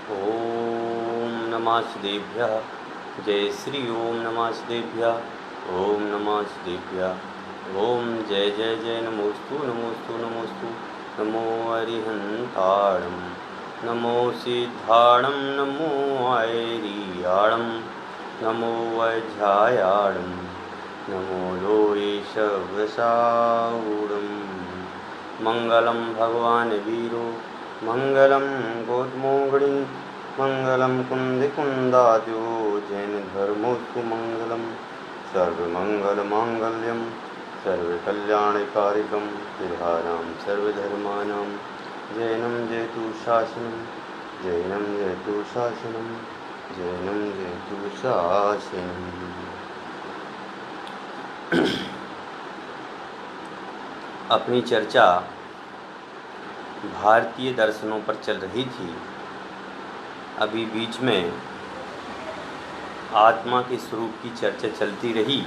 ओम नमः शिवेभ्यः। जय श्री ओम नमः शिवेभ्यः। ओम नमः शिवेभ्यः। ओम जय जय जय नमोस्तु नमोस्तु नमोस्तु। नमो अरिहंताणं नमो सिद्धाणं नमो ऐरियाणं नमो वज्रायाणं नमो लोयेशवसाऊणं। मंगलम भगवान वीरो मंगलम गौतमोगणी मंगलम कुंदिकुंदाद्यो जैन धर्मोस्तु मंगलम सर्वमंगलमांगल्यम सर्वकल्याणकारिकं त्रिधारां सर्वधर्माणां जैनं जयतु शासनं जैनं जयतु शासनं जैनं जयतु शासनम्। अपनी चर्चा भारतीय दर्शनों पर चल रही थी। अभी बीच में आत्मा के स्वरूप की चर्चा चलती रही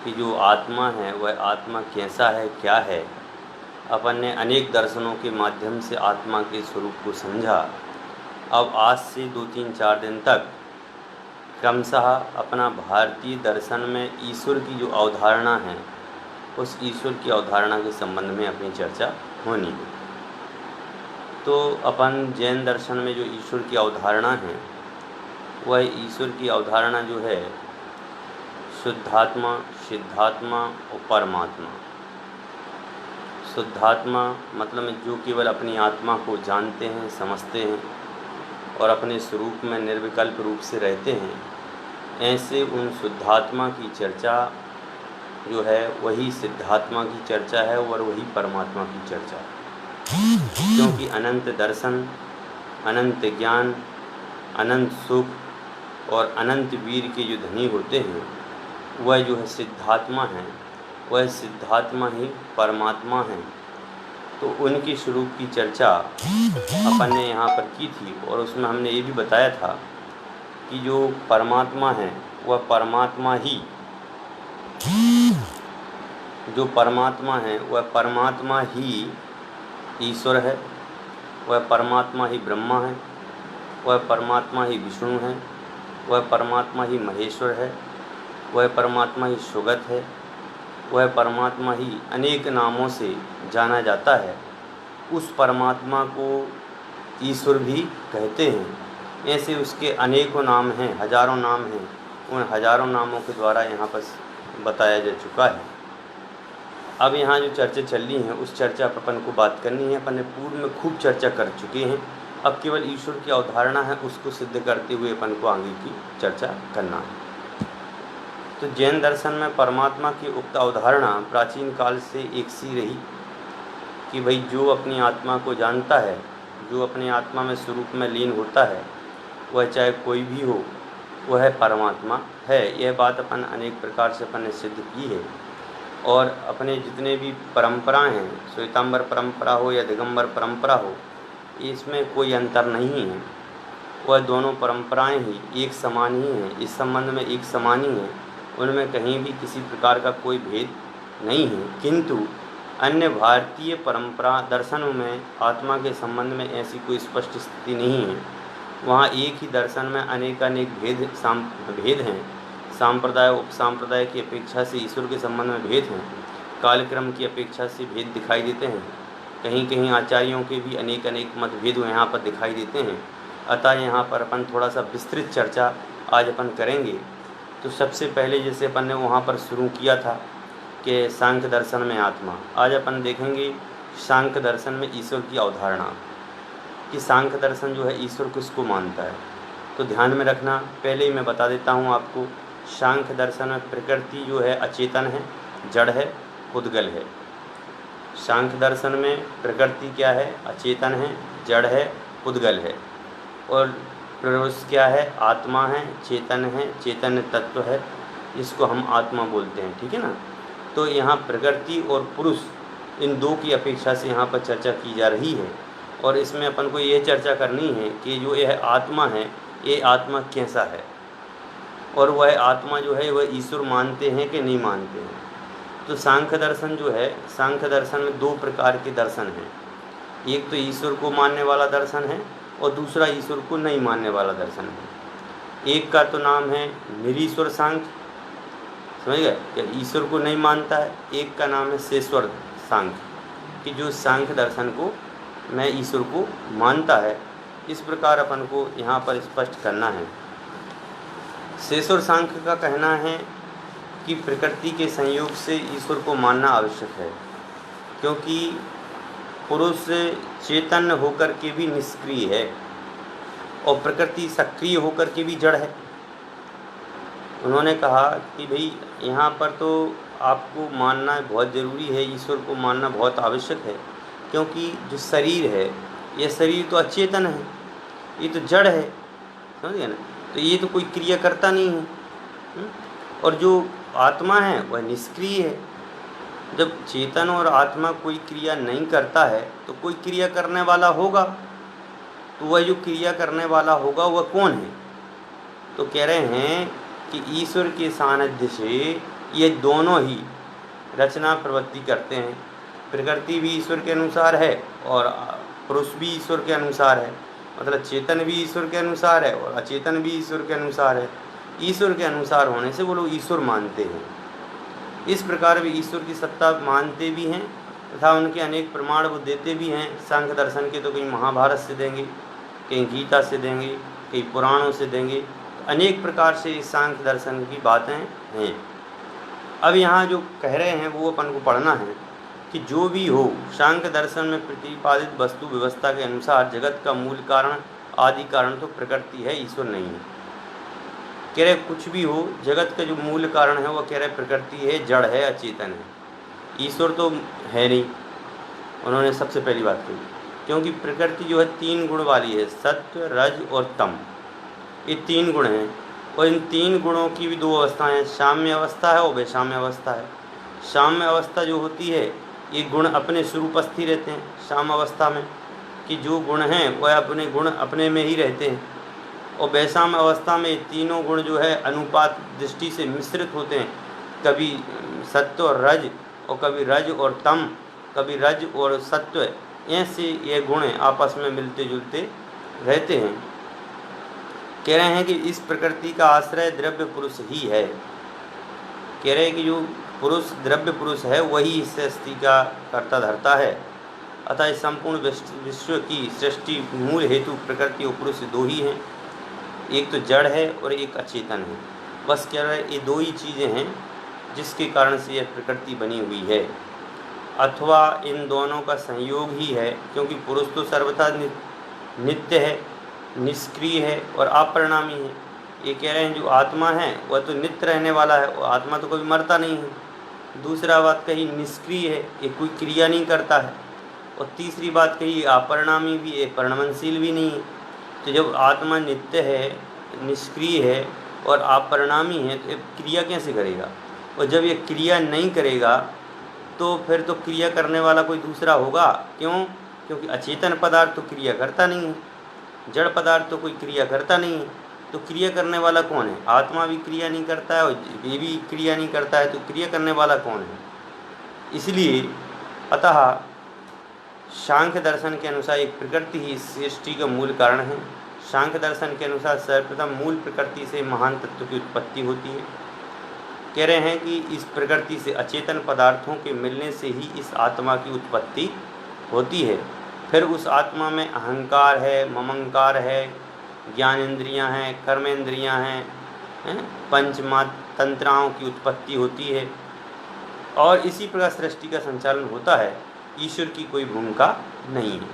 कि जो आत्मा है वह आत्मा कैसा है, क्या है। अपन ने अनेक दर्शनों के माध्यम से आत्मा के स्वरूप को समझा। अब आज से 2-3-4 दिन तक क्रमशः अपना भारतीय दर्शन में ईश्वर की जो अवधारणा है उस ईश्वर की अवधारणा के संबंध में अपनी चर्चा होनी है। तो अपन जैन दर्शन में जो ईश्वर की अवधारणा है वह ईश्वर की अवधारणा जो है शुद्धात्मा, सिद्धात्मा और परमात्मा। शुद्धात्मा मतलब जो केवल अपनी आत्मा को जानते हैं, समझते हैं और अपने स्वरूप में निर्विकल्प रूप से रहते हैं, ऐसे उन शुद्धात्मा की चर्चा जो है वही सिद्धात्मा की चर्चा है और वही परमात्मा की चर्चा है। क्योंकि अनंत दर्शन, अनंत ज्ञान, अनंत सुख और अनंत वीर के जो धनी होते हैं वह जो है सिद्धात्मा है, वह सिद्धात्मा ही परमात्मा है। तो उनकी स्वरूप की चर्चा अपन ने यहाँ पर की थी और उसमें हमने ये भी बताया था कि जो परमात्मा है वह परमात्मा ही, जो परमात्मा है वह परमात्मा ही ईश्वर है, वह परमात्मा ही ब्रह्मा है, वह परमात्मा ही विष्णु है, वह परमात्मा ही महेश्वर है, वह परमात्मा ही सुगत है, वह परमात्मा ही अनेक नामों से जाना जाता है। उस परमात्मा को ईश्वर भी कहते हैं। ऐसे उसके अनेकों नाम हैं, हजारों नाम हैं। उन हजारों नामों के द्वारा यहाँ पर बताया जा चुका है। अब यहाँ जो चर्चा चल रही है उस चर्चा पर अपन को बात करनी है। अपन ने पूर्व में खूब चर्चा कर चुके हैं। अब केवल ईश्वर की अवधारणा है, उसको सिद्ध करते हुए अपन को आगे की चर्चा करना है। तो जैन दर्शन में परमात्मा की उक्त अवधारणा प्राचीन काल से एक सी रही कि भाई जो अपनी आत्मा को जानता है, जो अपनी आत्मा में स्वरूप में लीन होता है, वह चाहे कोई भी हो वह परमात्मा है। यह बात अपन अनेक प्रकार से अपन ने सिद्ध की है। और अपने जितने भी परंपराएं हैं, श्वेतांबर परंपरा हो या दिगंबर परंपरा हो, इसमें कोई अंतर नहीं है। वह दोनों परंपराएं ही एक समान ही हैं, इस संबंध में एक समान ही हैं। उनमें कहीं भी किसी प्रकार का कोई भेद नहीं है। किंतु अन्य भारतीय परंपरा दर्शनों में आत्मा के संबंध में ऐसी कोई स्पष्ट स्थिति नहीं है। वहाँ एक ही दर्शन में अनेकानेक भेद हैं। सांप्रदाय उपसंप्रदाय की अपेक्षा से ईश्वर के संबंध में भेद हैं। कालक्रम की अपेक्षा से भेद दिखाई देते हैं। कहीं कहीं आचार्यों के भी अनेक मतभेद यहाँ पर दिखाई देते हैं। अतः यहाँ पर अपन थोड़ा सा विस्तृत चर्चा आज अपन करेंगे। तो सबसे पहले जैसे अपन ने वहाँ पर शुरू किया था कि सांख्य दर्शन में आत्मा, आज अपन देखेंगे सांख्य दर्शन में ईश्वर की अवधारणा कि सांख्य दर्शन जो है ईश्वर किसको मानता है। तो ध्यान में रखना, पहले ही मैं बता देता हूँ आपको, सांख्य दर्शन में प्रकृति जो है अचेतन है, जड़ है, पुद्गल है। सांख्य दर्शन में प्रकृति क्या है? अचेतन है, जड़ है, पुद्गल है। और पुरुष क्या है? आत्मा है, चेतन है, चैतन्य तत्व है, जिसको हम आत्मा बोलते हैं। ठीक है ना। तो यहाँ प्रकृति और पुरुष इन दो की अपेक्षा से यहाँ पर चर्चा की जा रही है। और इसमें अपन को ये चर्चा करनी है कि जो यह आत्मा है, ये आत्मा कैसा है और वह आत्मा जो है वह ईश्वर मानते हैं कि नहीं मानते हैं। तो सांख्य दर्शन जो है, सांख्य दर्शन में दो प्रकार के दर्शन हैं। एक तो ईश्वर को मानने वाला दर्शन है और दूसरा ईश्वर को नहीं मानने वाला दर्शन है। एक का तो नाम है निरीश्वर सांख्य, समझ गए, कि ईश्वर को नहीं मानता है। एक का नाम है शेश्वर सांख्य, कि जो सांख्य दर्शन को मैं ईश्वर को मानता है। इस प्रकार अपन को यहाँ पर स्पष्ट करना है। शेश्वर सांख्य का कहना है कि प्रकृति के संयोग से ईश्वर को मानना आवश्यक है, क्योंकि पुरुष चेतन होकर के भी निष्क्रिय है और प्रकृति सक्रिय होकर के भी जड़ है। उन्होंने कहा कि भाई यहाँ पर तो आपको मानना बहुत ज़रूरी है, ईश्वर को मानना बहुत आवश्यक है, क्योंकि जो शरीर है यह शरीर तो अचेतन है, ये तो जड़ है, समझिए ना, तो ये तो कोई क्रिया करता नहीं है। और जो आत्मा है वह निष्क्रिय है। जब चेतन और आत्मा कोई क्रिया नहीं करता है तो कोई क्रिया करने वाला होगा, तो वह जो क्रिया करने वाला होगा वह कौन है? तो कह रहे हैं कि ईश्वर के सानिध्य से ये दोनों ही रचना प्रवृत्ति करते हैं। प्रकृति भी ईश्वर के अनुसार है और पुरुष भी ईश्वर के अनुसार है, मतलब चेतन भी ईश्वर के अनुसार है और अचेतन भी ईश्वर के अनुसार है। ईश्वर के अनुसार होने से वो लोग ईश्वर मानते हैं। इस प्रकार वे ईश्वर की सत्ता मानते भी हैं तथा उनके अनेक प्रमाण वो देते भी हैं। सांख्य दर्शन के तो कहीं महाभारत से देंगे, कहीं गीता से देंगे, कहीं पुराणों से देंगे, तो अनेक प्रकार से इस सांख्य दर्शन की बातें हैं। अब यहाँ जो कह रहे हैं वो अपन को पढ़ना है कि जो भी हो, सांख्य दर्शन में प्रतिपादित वस्तु व्यवस्था के अनुसार जगत का मूल कारण आदि कारण तो प्रकृति है, ईश्वर नहीं है। कह रहे कुछ भी हो, जगत का जो मूल कारण है वह कह रहे प्रकृति है, जड़ है, अचेतन है, ईश्वर तो है नहीं। उन्होंने सबसे पहली बात कही, क्योंकि प्रकृति जो है 3 गुण वाली है, सत्व, रज और तम, ये 3 गुण हैं। और इन 3 गुणों की भी 2 अवस्थाएं हैं, साम्य अवस्था है और वैषम्य अवस्था है। साम्य अवस्था जो होती है ये गुण अपने स्वरूप स्थिर रहते हैं साम्य अवस्था में, कि जो गुण हैं वह अपने गुण अपने में ही रहते हैं। और वैषम्य अवस्था में तीनों गुण जो है अनुपात दृष्टि से मिश्रित होते हैं, कभी सत्व और रज और कभी रज और तम, कभी रज और सत्व, ऐसे ये गुण आपस में मिलते जुलते रहते हैं। कह रहे हैं कि इस प्रकृति का आश्रय द्रव्य पुरुष ही है। कह रहे हैं कि जो पुरुष द्रव्य पुरुष है वही इस सृष्टि का कर्ता धर्ता है। अतः इस संपूर्ण विश्व की सृष्टि मूल हेतु प्रकृति और पुरुष 2 ही हैं, एक तो जड़ है और एक अचेतन है। बस कह रहे ये 2 ही चीज़ें हैं जिसके कारण से यह प्रकृति बनी हुई है, अथवा इन दोनों का संयोग ही है, क्योंकि पुरुष तो सर्वथा नित्य है, निष्क्रिय है और अपरिणामी है। ये कह रहे हैं जो आत्मा है वह तो नित्य रहने वाला है और आत्मा तो कभी मरता नहीं है। दूसरा बात कही निष्क्रिय है, ये कोई क्रिया नहीं करता है। और तीसरी बात कही अपरिणामी भी है, परिणमनशील भी नहीं है। तो जब आत्मा नित्य है, निष्क्रिय है और अपरिणामी है तो क्रिया कैसे करेगा? और जब ये क्रिया नहीं करेगा तो फिर तो क्रिया करने वाला कोई दूसरा होगा। क्यों? क्योंकि अचेतन पदार्थ तो क्रिया करता नहीं है, जड़ पदार्थ तो कोई क्रिया करता नहीं है। तो क्रिया करने वाला कौन है? आत्मा भी क्रिया नहीं करता है और ये भी क्रिया नहीं करता है, तो क्रिया करने वाला कौन है? इसलिए अतः सांख्य दर्शन के अनुसार एक प्रकृति ही सृष्टि का मूल कारण है। सांख्य दर्शन के अनुसार सर्वप्रथम मूल प्रकृति से महान तत्व की उत्पत्ति होती है। कह रहे हैं कि इस प्रकृति से अचेतन पदार्थों के मिलने से ही इस आत्मा की उत्पत्ति होती है। फिर उस आत्मा में अहंकार है, ममंकार है, ज्ञानेंद्रियां हैं, कर्मेंद्रियां हैं, पंचमातंत्राओं की उत्पत्ति होती है और इसी प्रकार सृष्टि का संचालन होता है। ईश्वर की कोई भूमिका नहीं है।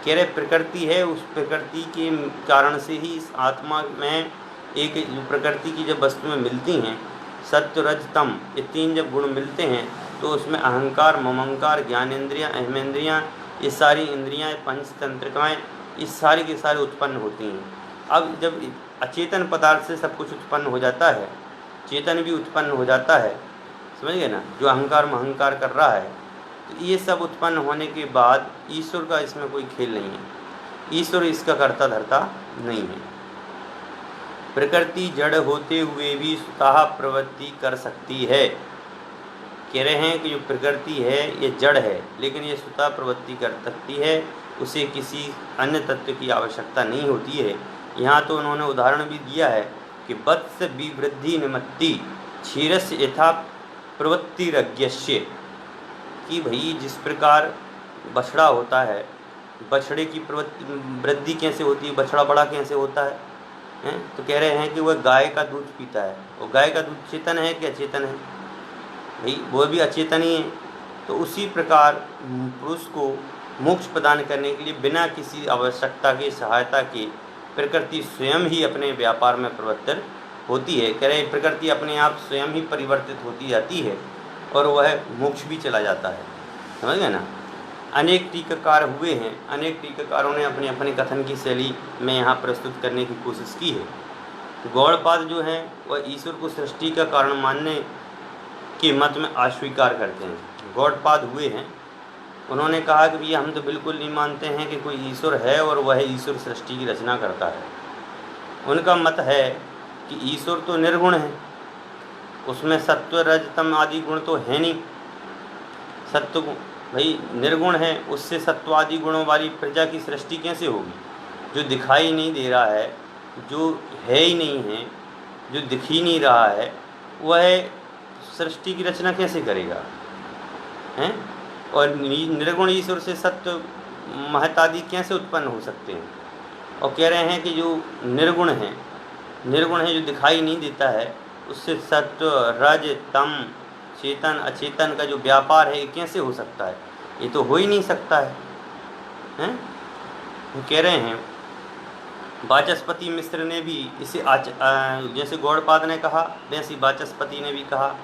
कह रहे प्रकृति है, उस प्रकृति के कारण से ही इस आत्मा में एक प्रकृति की जब वस्तु में मिलती हैं, सत्व रज तम, ये 3 जब गुण मिलते हैं तो उसमें अहंकार, ममंकार, ज्ञानेंद्रियां, अहमेंद्रियां, ये सारी इंद्रियां, पंचतंत्रिकाएँ, ये सारी के सारे उत्पन्न होती हैं। अब जब अचेतन पदार्थ से सब कुछ उत्पन्न हो जाता है, चेतन भी उत्पन्न हो जाता है, समझ गए ना, जो अहंकार महंकार कर रहा है, तो ये सब उत्पन्न होने के बाद ईश्वर का इसमें कोई खेल नहीं है। ईश्वर इसका कर्ता धर्ता नहीं है। प्रकृति जड़ होते हुए भी स्वतः प्रवृत्ति कर सकती है। कह रहे हैं कि जो प्रकृति है ये जड़ है, लेकिन ये स्वतः प्रवृत्ति कर सकती है। उसे किसी अन्य तत्व की आवश्यकता नहीं होती है। यहाँ तो उन्होंने उदाहरण भी दिया है कि वत्स विवृद्धि निमित्ति क्षीरस्य यथा प्रवृत्तिरज्ञस्य, कि भाई जिस प्रकार बछड़ा होता है, बछड़े की वृद्धि कैसे होती है, बछड़ा बड़ा कैसे होता है, हैं? तो कह रहे हैं कि वह गाय का दूध पीता है। और गाय का दूध चेतन है कि अचेतन है? भाई वो भी अचेतन ही है। तो उसी प्रकार पुरुष को मोक्ष प्रदान करने के लिए बिना किसी आवश्यकता की सहायता के प्रकृति स्वयं ही अपने व्यापार में परिवर्तित होती है। कह रहे प्रकृति अपने आप स्वयं ही परिवर्तित होती जाती है और वह मोक्ष भी चला जाता है। समझ गए ना। अनेक टीकाकार हुए हैं, अनेक टीकाकारों ने अपने अपने कथन की शैली में यहाँ प्रस्तुत करने की कोशिश की है। गौड़पाद जो हैं वह ईश्वर को सृष्टि का कारण मानने के मत में अस्वीकार करते हैं। गौड़पाद हुए हैं, उन्होंने कहा कि भैया हम तो बिल्कुल नहीं मानते हैं कि कोई ईश्वर है और वह ईश्वर सृष्टि की रचना करता है। उनका मत है कि ईश्वर तो निर्गुण है, उसमें सत्व रजतम आदि गुण तो है नहीं। सत्व भाई निर्गुण है, उससे सत्वादि गुणों वाली प्रजा की सृष्टि कैसे होगी? जो दिखाई नहीं दे रहा है, जो है ही नहीं है, जो दिख ही नहीं रहा है, वह सृष्टि की रचना कैसे करेगा? हैं? और निर्गुण ईश्वर से सत्व महतादि कैसे उत्पन्न हो सकते हैं? और कह रहे हैं कि जो निर्गुण है, जो दिखाई नहीं देता है, उससे सत्व रज तम चेतन अचेतन का जो व्यापार है ये कैसे हो सकता है? ये तो हो ही नहीं सकता है, हैं? वो कह रहे हैं वाचस्पति मिश्र ने भी इसे जैसे गौड़पाद ने कहा वैसे वाचस्पति ने भी कहा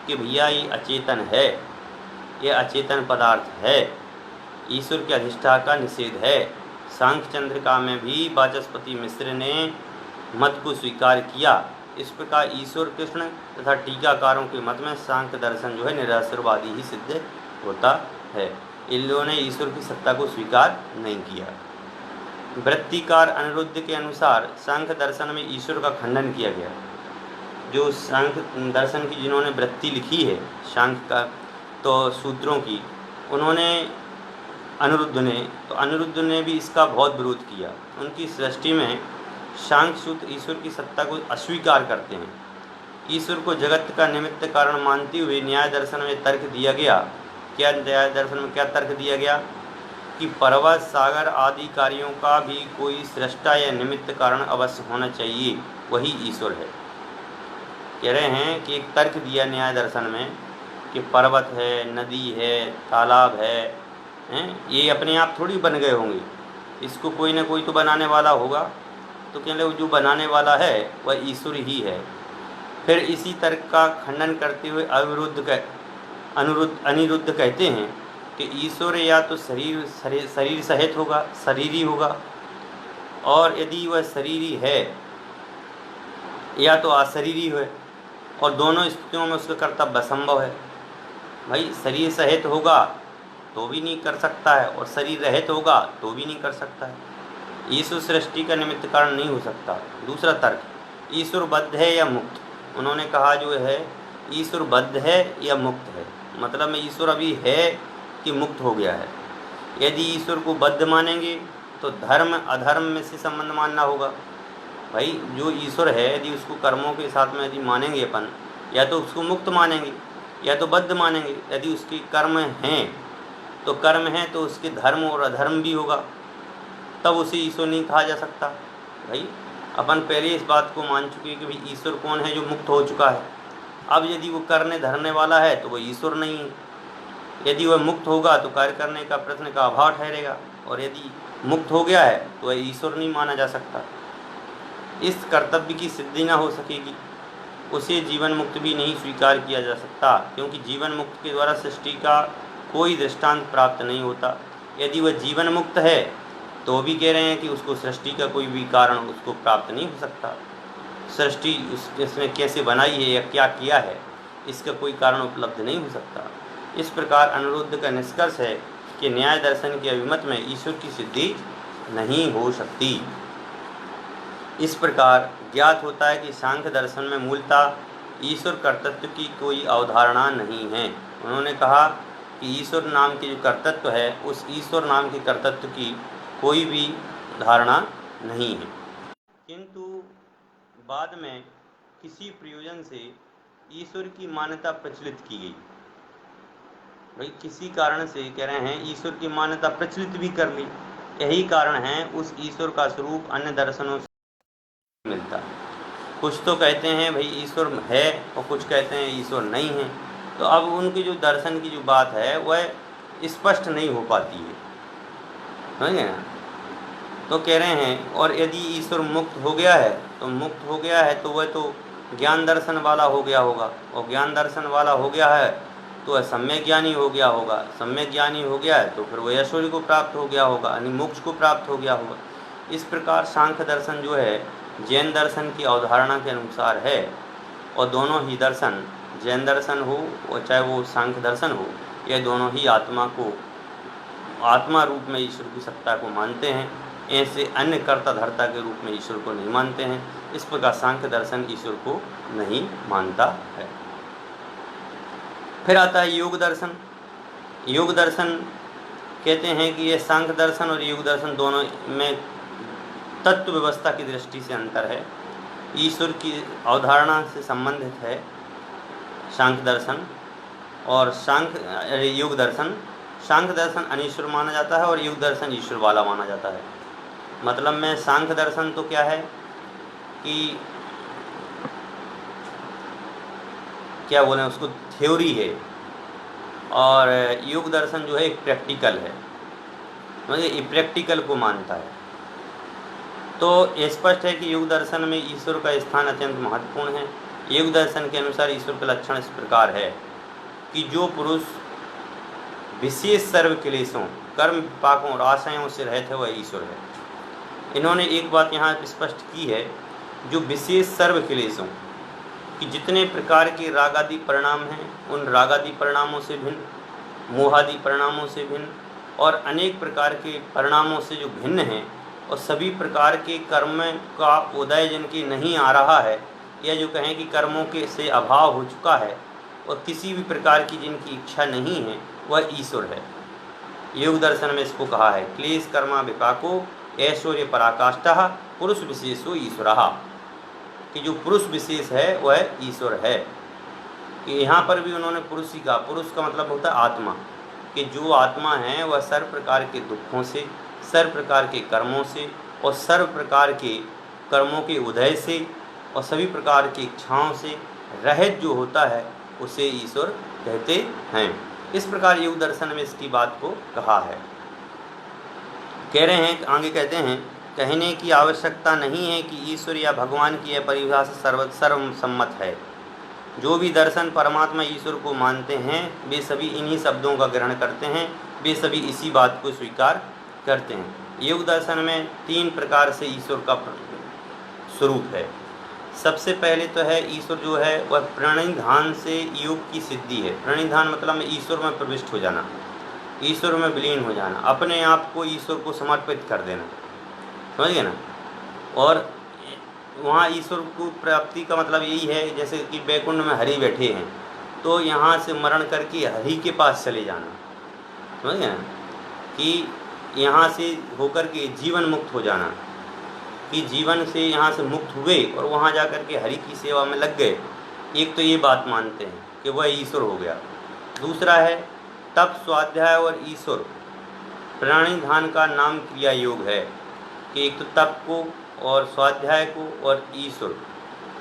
कि भैया ये अचेतन है, ये अचेतन पदार्थ है, ईश्वर के अधिष्ठा का निषेध है। सांख्य चंद्रिका में भी वाचस्पति मिश्र ने मत को स्वीकार किया। इस प्रकार ईश्वर कृष्ण तथा टीकाकारों के मत में सांख्य दर्शन जो है निराश्रवादी ही सिद्ध होता है। इन लोगों ने ईश्वर की सत्ता को स्वीकार नहीं किया। वृत्तिकार अनिरुद्ध के अनुसार सांख्य दर्शन में ईश्वर का खंडन किया गया। जो सांख्य दर्शन की जिन्होंने वृत्ति लिखी है सांख्य का तो सूत्रों की, उन्होंने अनिरुद्ध ने भी इसका बहुत विरोध किया। उनकी सृष्टि में सांख्य सूत्र ईश्वर की सत्ता को अस्वीकार करते हैं। ईश्वर को जगत का निमित्त कारण मानते हुए न्याय दर्शन में तर्क दिया गया। क्या न्याय दर्शन में क्या तर्क दिया गया? कि पर्वत सागर आदि कार्यों का भी कोई सृष्टा या निमित्त कारण अवश्य होना चाहिए, वही ईश्वर है। कह रहे हैं कि एक तर्क दिया न्याय दर्शन में कि पर्वत है, नदी है, तालाब है, ये अपने आप थोड़ी बन गए होंगे, इसको कोई ना कोई तो बनाने वाला होगा। तो कह रहे जो बनाने वाला है वह ईश्वर ही है। फिर इसी तर्क का खंडन करते हुए अनिरुद्ध कहते हैं कि ईश्वर या तो शरीर सहित होगा, शरीरी होगा, और यदि वह शरीरी है या तो अशरीरी है, और दोनों स्थितियों में उसका कर्तव्य असंभव है। भाई शरीर सहित होगा तो भी नहीं कर सकता है, और शरीर रहित होगा तो भी नहीं कर सकता है। ईश्वर सृष्टि का निमित्त कारण नहीं हो सकता। दूसरा तर्क, ईश्वर बद्ध है या मुक्त? उन्होंने कहा जो है ईश्वर बद्ध है या मुक्त है, मतलब में ईश्वर अभी है कि मुक्त हो गया है। यदि ईश्वर को बद्ध मानेंगे तो धर्म अधर्म में से संबंध मानना होगा। भाई जो ईश्वर है यदि उसको कर्मों के साथ में यदि मानेंगे अपन, या तो उसको मुक्त मानेंगे या तो बद्ध मानेंगे। यदि उसके कर्म हैं तो कर्म हैं तो उसके धर्म और अधर्म भी होगा, तब उसे ईश्वर नहीं कहा जा सकता। भाई अपन पहले इस बात को मान चुके कि भाई ईश्वर कौन है? जो मुक्त हो चुका है। अब यदि वो करने धरने वाला है तो वह ईश्वर नहीं है। यदि वह मुक्त होगा तो कार्य करने का प्रश्न का अभाव ठहरेगा, और यदि मुक्त हो गया है तो वह ईश्वर नहीं माना जा सकता। इस कर्तव्य की सिद्धि न हो सकेगी, उसे जीवन मुक्त भी नहीं स्वीकार किया जा सकता, क्योंकि जीवन मुक्त के द्वारा सृष्टि का कोई दृष्टांत प्राप्त नहीं होता। यदि वह जीवन मुक्त है तो भी कह रहे हैं कि उसको सृष्टि का कोई भी कारण उसको प्राप्त नहीं हो सकता। सृष्टि उसने कैसे बनाई है या क्या किया है, इसका कोई कारण उपलब्ध नहीं हो सकता। इस प्रकार अनिरुद्ध का निष्कर्ष है कि न्याय दर्शन के अभिमत में ईश्वर की सिद्धि नहीं हो सकती। इस प्रकार ज्ञात होता है कि सांख्य दर्शन में मूलतः ईश्वर कर्तृत्व की कोई अवधारणा नहीं है। उन्होंने कहा कि ईश्वर नाम के जो कर्तृत्व है, उस ईश्वर नाम के कर्तृत्व की कोई भी धारणा नहीं है। किंतु बाद में किसी प्रयोजन से ईश्वर की मान्यता प्रचलित की गई। भाई किसी कारण से कह रहे हैं ईश्वर की मान्यता प्रचलित भी कर ली, यही कारण है उस ईश्वर का स्वरूप अन्य दर्शनों से मिलता। कुछ तो कहते हैं भाई ईश्वर है और कुछ कहते हैं ईश्वर नहीं है, तो अब उनकी जो दर्शन की जो बात है वह स्पष्ट नहीं हो पाती है, समझे ना। तो कह रहे हैं और यदि ईश्वर मुक्त हो गया है तो मुक्त हो गया है तो वह तो ज्ञान दर्शन वाला हो गया होगा, और ज्ञान दर्शन वाला हो गया है तो वह सम्यक ज्ञानी हो गया होगा, सम्यक ज्ञानी हो गया है तो फिर वह ऐश्वर्य को प्राप्त हो गया होगा, यानी मोक्ष को प्राप्त हो गया होगा। इस प्रकार सांख्य दर्शन जो है जैन दर्शन की अवधारणा के अनुसार है, और दोनों ही दर्शन, जैन दर्शन हो और चाहे वो सांख्य दर्शन हो, ये दोनों ही आत्मा को आत्मा रूप में ईश्वर की सत्ता को मानते हैं, ऐसे अन्य कर्ता धर्ता के रूप में ईश्वर को नहीं मानते हैं। इस प्रकार सांख्य दर्शन ईश्वर को नहीं मानता है। फिर आता है योग दर्शन। योग दर्शन कहते हैं कि ये सांख्य दर्शन और योग दर्शन दोनों में तत्व व्यवस्था की दृष्टि से अंतर है। ईश्वर की अवधारणा से संबंधित है सांख्य दर्शन, और योग दर्शन, सांख्य दर्शन अनीश्वर माना जाता है और योग दर्शन ईश्वर वाला माना जाता है। मतलब में सांख्य दर्शन तो क्या है कि क्या बोलें उसको, थ्योरी है, और योग दर्शन जो है एक प्रैक्टिकल है, मतलब ये प्रैक्टिकल को मानता है। तो ये स्पष्ट है कि योग दर्शन में ईश्वर का स्थान अत्यंत महत्वपूर्ण है। योग दर्शन के अनुसार ईश्वर का लक्षण इस प्रकार है कि जो पुरुष विशेष सर्व क्लेशों, कर्म पापों और आशयों से रहित है वह ईश्वर है। इन्होंने एक बात यहाँ स्पष्ट की है, जो विशेष सर्व क्लेशों कि जितने प्रकार के रागादि परिणाम हैं उन रागादि परिणामों से भिन्न, मोहादि परिणामों से भिन्न और अनेक प्रकार के परिणामों से जो भिन्न हैं, और सभी प्रकार के कर्म का उदय जिनकी नहीं आ रहा है, या जो कहें कि कर्मों के से अभाव हो चुका है और किसी भी प्रकार की जिनकी इच्छा नहीं है, वह ईश्वर है। योग दर्शन में इसको कहा है क्लेश कर्मा विपाको ऐश्वर्य पराकाष्ठा पुरुष विशेषो ईश्वरः, कि जो पुरुष विशेष है वह ईश्वर है। कि यहाँ पर भी उन्होंने पुरुष ही कहा, पुरुष का मतलब होता है आत्मा, कि जो आत्मा है वह सर्व प्रकार के दुखों से, सर्व प्रकार के कर्मों से और सर्व प्रकार के कर्मों के उदय से और सभी प्रकार की इच्छाओं से रहित जो होता है उसे ईश्वर कहते हैं। इस प्रकार योग दर्शन में इसकी बात को कहा है। कह रहे हैं, आगे कहते हैं, कहने की आवश्यकता नहीं है कि ईश्वर या भगवान की यह परिभाषा सर्वसम्मत है। जो भी दर्शन परमात्मा ईश्वर को मानते हैं वे सभी इन्हीं शब्दों का ग्रहण करते हैं, वे सभी इसी बात को स्वीकार करते हैं। योग दर्शन में 3 प्रकार से ईश्वर का स्वरूप है। सबसे पहले तो है ईश्वर जो है वह प्रणिधान से योग की सिद्धि है। प्रणिधान मतलब ईश्वर में प्रविष्ट हो जाना, ईश्वर में विलीन हो जाना, अपने आप को ईश्वर को समर्पित कर देना, समझिए ना। और वहाँ ईश्वर को प्राप्ति का मतलब यही है, जैसे कि बैकुंठ में हरि बैठे हैं तो यहाँ से मरण करके हरि के पास चले जाना, समझिए ना, कि यहाँ से होकर के जीवन मुक्त हो जाना, कि जीवन से यहाँ से मुक्त हुए और वहाँ जा कर के हरि की सेवा में लग गए। एक तो ये बात मानते हैं कि वह ईश्वर हो गया। दूसरा है तप, स्वाध्याय और ईश्वर। प्रणिधान का नाम क्रिया योग है कि एक तो तप को और स्वाध्याय को और ईश्वर,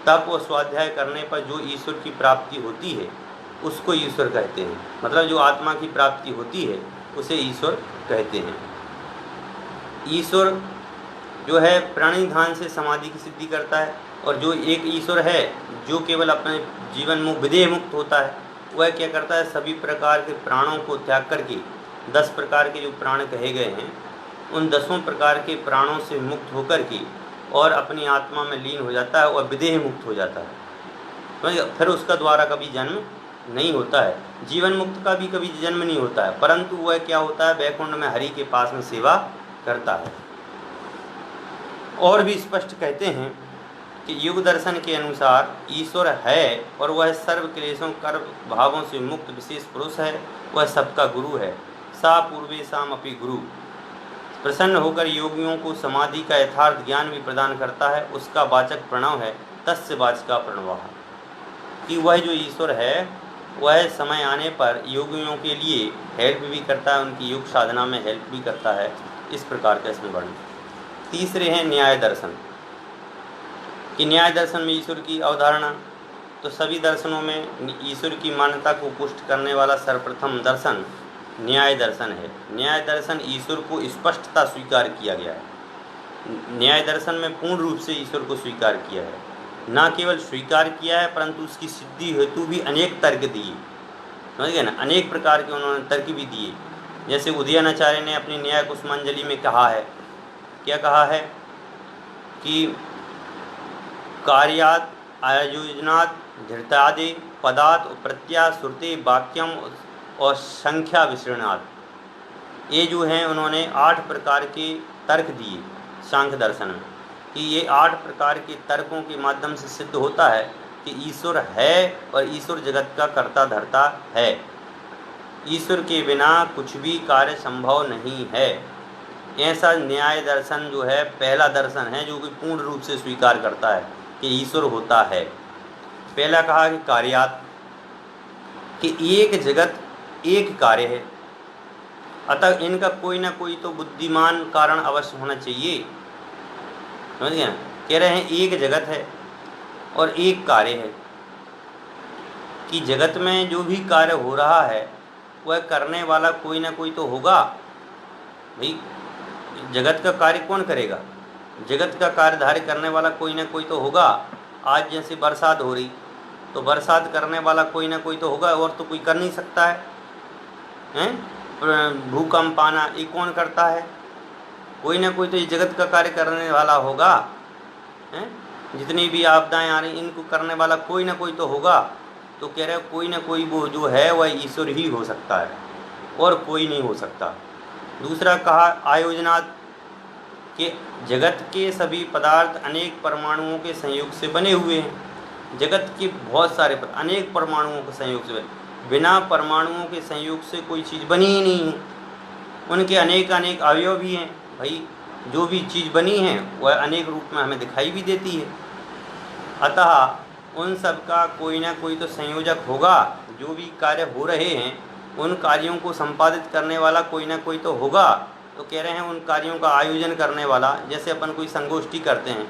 तप और स्वाध्याय करने पर जो ईश्वर की प्राप्ति होती है उसको ईश्वर कहते हैं। मतलब जो आत्मा की प्राप्ति होती है उसे ईश्वर कहते हैं। ईश्वर जो है प्रणिधान से समाधि की सिद्धि करता है, और जो एक ईश्वर है जो केवल अपने जीवन में विदेह मुक्त होता है, वह क्या करता है, सभी प्रकार के प्राणों को त्याग करके 10 प्रकार के जो प्राण कहे गए हैं उन 10 प्रकार के प्राणों से मुक्त होकर के और अपनी आत्मा में लीन हो जाता है और विदेह मुक्त हो जाता है। फिर उसका द्वारा कभी जन्म नहीं होता है, जीवन मुक्त का भी कभी जन्म नहीं होता है, परंतु वह क्या होता है, बैकुंठ में हरि के पास में सेवा करता है। और भी स्पष्ट कहते हैं कि युग दर्शन के अनुसार ईश्वर है और वह सर्व क्लेशों कर्म भावों से मुक्त विशेष पुरुष है, वह सबका गुरु है। सा पूर्वेशाम अपि गुरु, प्रसन्न होकर योगियों को समाधि का यथार्थ ज्ञान भी प्रदान करता है, उसका वाचक प्रणव है। तस्य वाचका प्रणवः, कि वह जो ईश्वर है वह समय आने पर योगियों के लिए हेल्प भी करता है, उनकी योग साधना में हेल्प भी करता है। इस प्रकार का इसमें वर्णन। तीसरे हैं न्याय दर्शन, कि न्याय दर्शन में ईश्वर की अवधारणा। तो सभी दर्शनों में ईश्वर की मान्यता को पुष्ट करने वाला सर्वप्रथम दर्शन न्याय दर्शन है। न्याय दर्शन ईश्वर को स्पष्टता स्वीकार किया गया है। न्याय दर्शन में पूर्ण रूप से ईश्वर को स्वीकार किया है, न केवल स्वीकार किया है परंतु उसकी सिद्धि हेतु भी अनेक तर्क दिए, समझ गए ना, अनेक प्रकार के उन्होंने तर्क भी दिए। जैसे उदयनाचार्य ने अपनी न्याय कुसुमांजलि में कहा है, क्या कहा है कि कार्यात आयोजनात् धृतादि पदात् प्रत्या श्रुति वाक्यम और संख्या विसृणात्, ये जो हैं उन्होंने 8 प्रकार के तर्क दिए सांख्य दर्शन में, कि ये 8 प्रकार के तर्कों के माध्यम से सिद्ध होता है कि ईश्वर है और ईश्वर जगत का कर्ता धर्ता है। ईश्वर के बिना कुछ भी कार्य संभव नहीं है। ऐसा न्याय दर्शन जो है पहला दर्शन है जो कि पूर्ण रूप से स्वीकार करता है कि ईश्वर होता है। पहला कहा कि कार्यात, कि एक जगत एक कार्य है, अतः इनका कोई ना कोई तो बुद्धिमान कारण अवश्य होना चाहिए, समझ गए ना। कह रहे हैं एक जगत है और एक कार्य है, कि जगत में जो भी कार्य हो रहा है वह करने वाला कोई ना कोई तो होगा। भाई जगत का कार्य कौन करेगा, जगत का कार्यधार्य करने वाला कोई ना कोई तो होगा। आज जैसे बरसात हो रही तो बरसात करने वाला कोई ना कोई तो होगा, और तो कोई कर नहीं सकता है, हैं? भूकंप आना ये कौन करता है, कोई ना कोई तो ये जगत का कार्य करने वाला होगा, हैं? जितनी भी आपदाएं आ रही इनको करने वाला कोई ना कोई तो होगा। तो कह रहे कोई ना कोई वो जो है वह ईश्वर ही हो सकता है और कोई नहीं हो सकता। दूसरा कहा आयोजनात्, कि जगत के सभी पदार्थ अनेक परमाणुओं के संयोग से बने हुए हैं। जगत के बहुत सारे अनेक परमाणुओं के संयोग से बने, बिना परमाणुओं के संयोग से कोई चीज़ बनी ही नहीं है। उनके अनेक अनेक अवयव भी हैं। भाई जो भी चीज़ बनी है वह अनेक रूप में हमें दिखाई भी देती है, अतः उन सब का कोई ना कोई तो संयोजक होगा। जो भी कार्य हो रहे हैं उन कार्यों को संपादित करने वाला कोई ना कोई तो होगा। तो कह रहे हैं उन कार्यों का आयोजन करने वाला, जैसे अपन कोई संगोष्ठी करते हैं,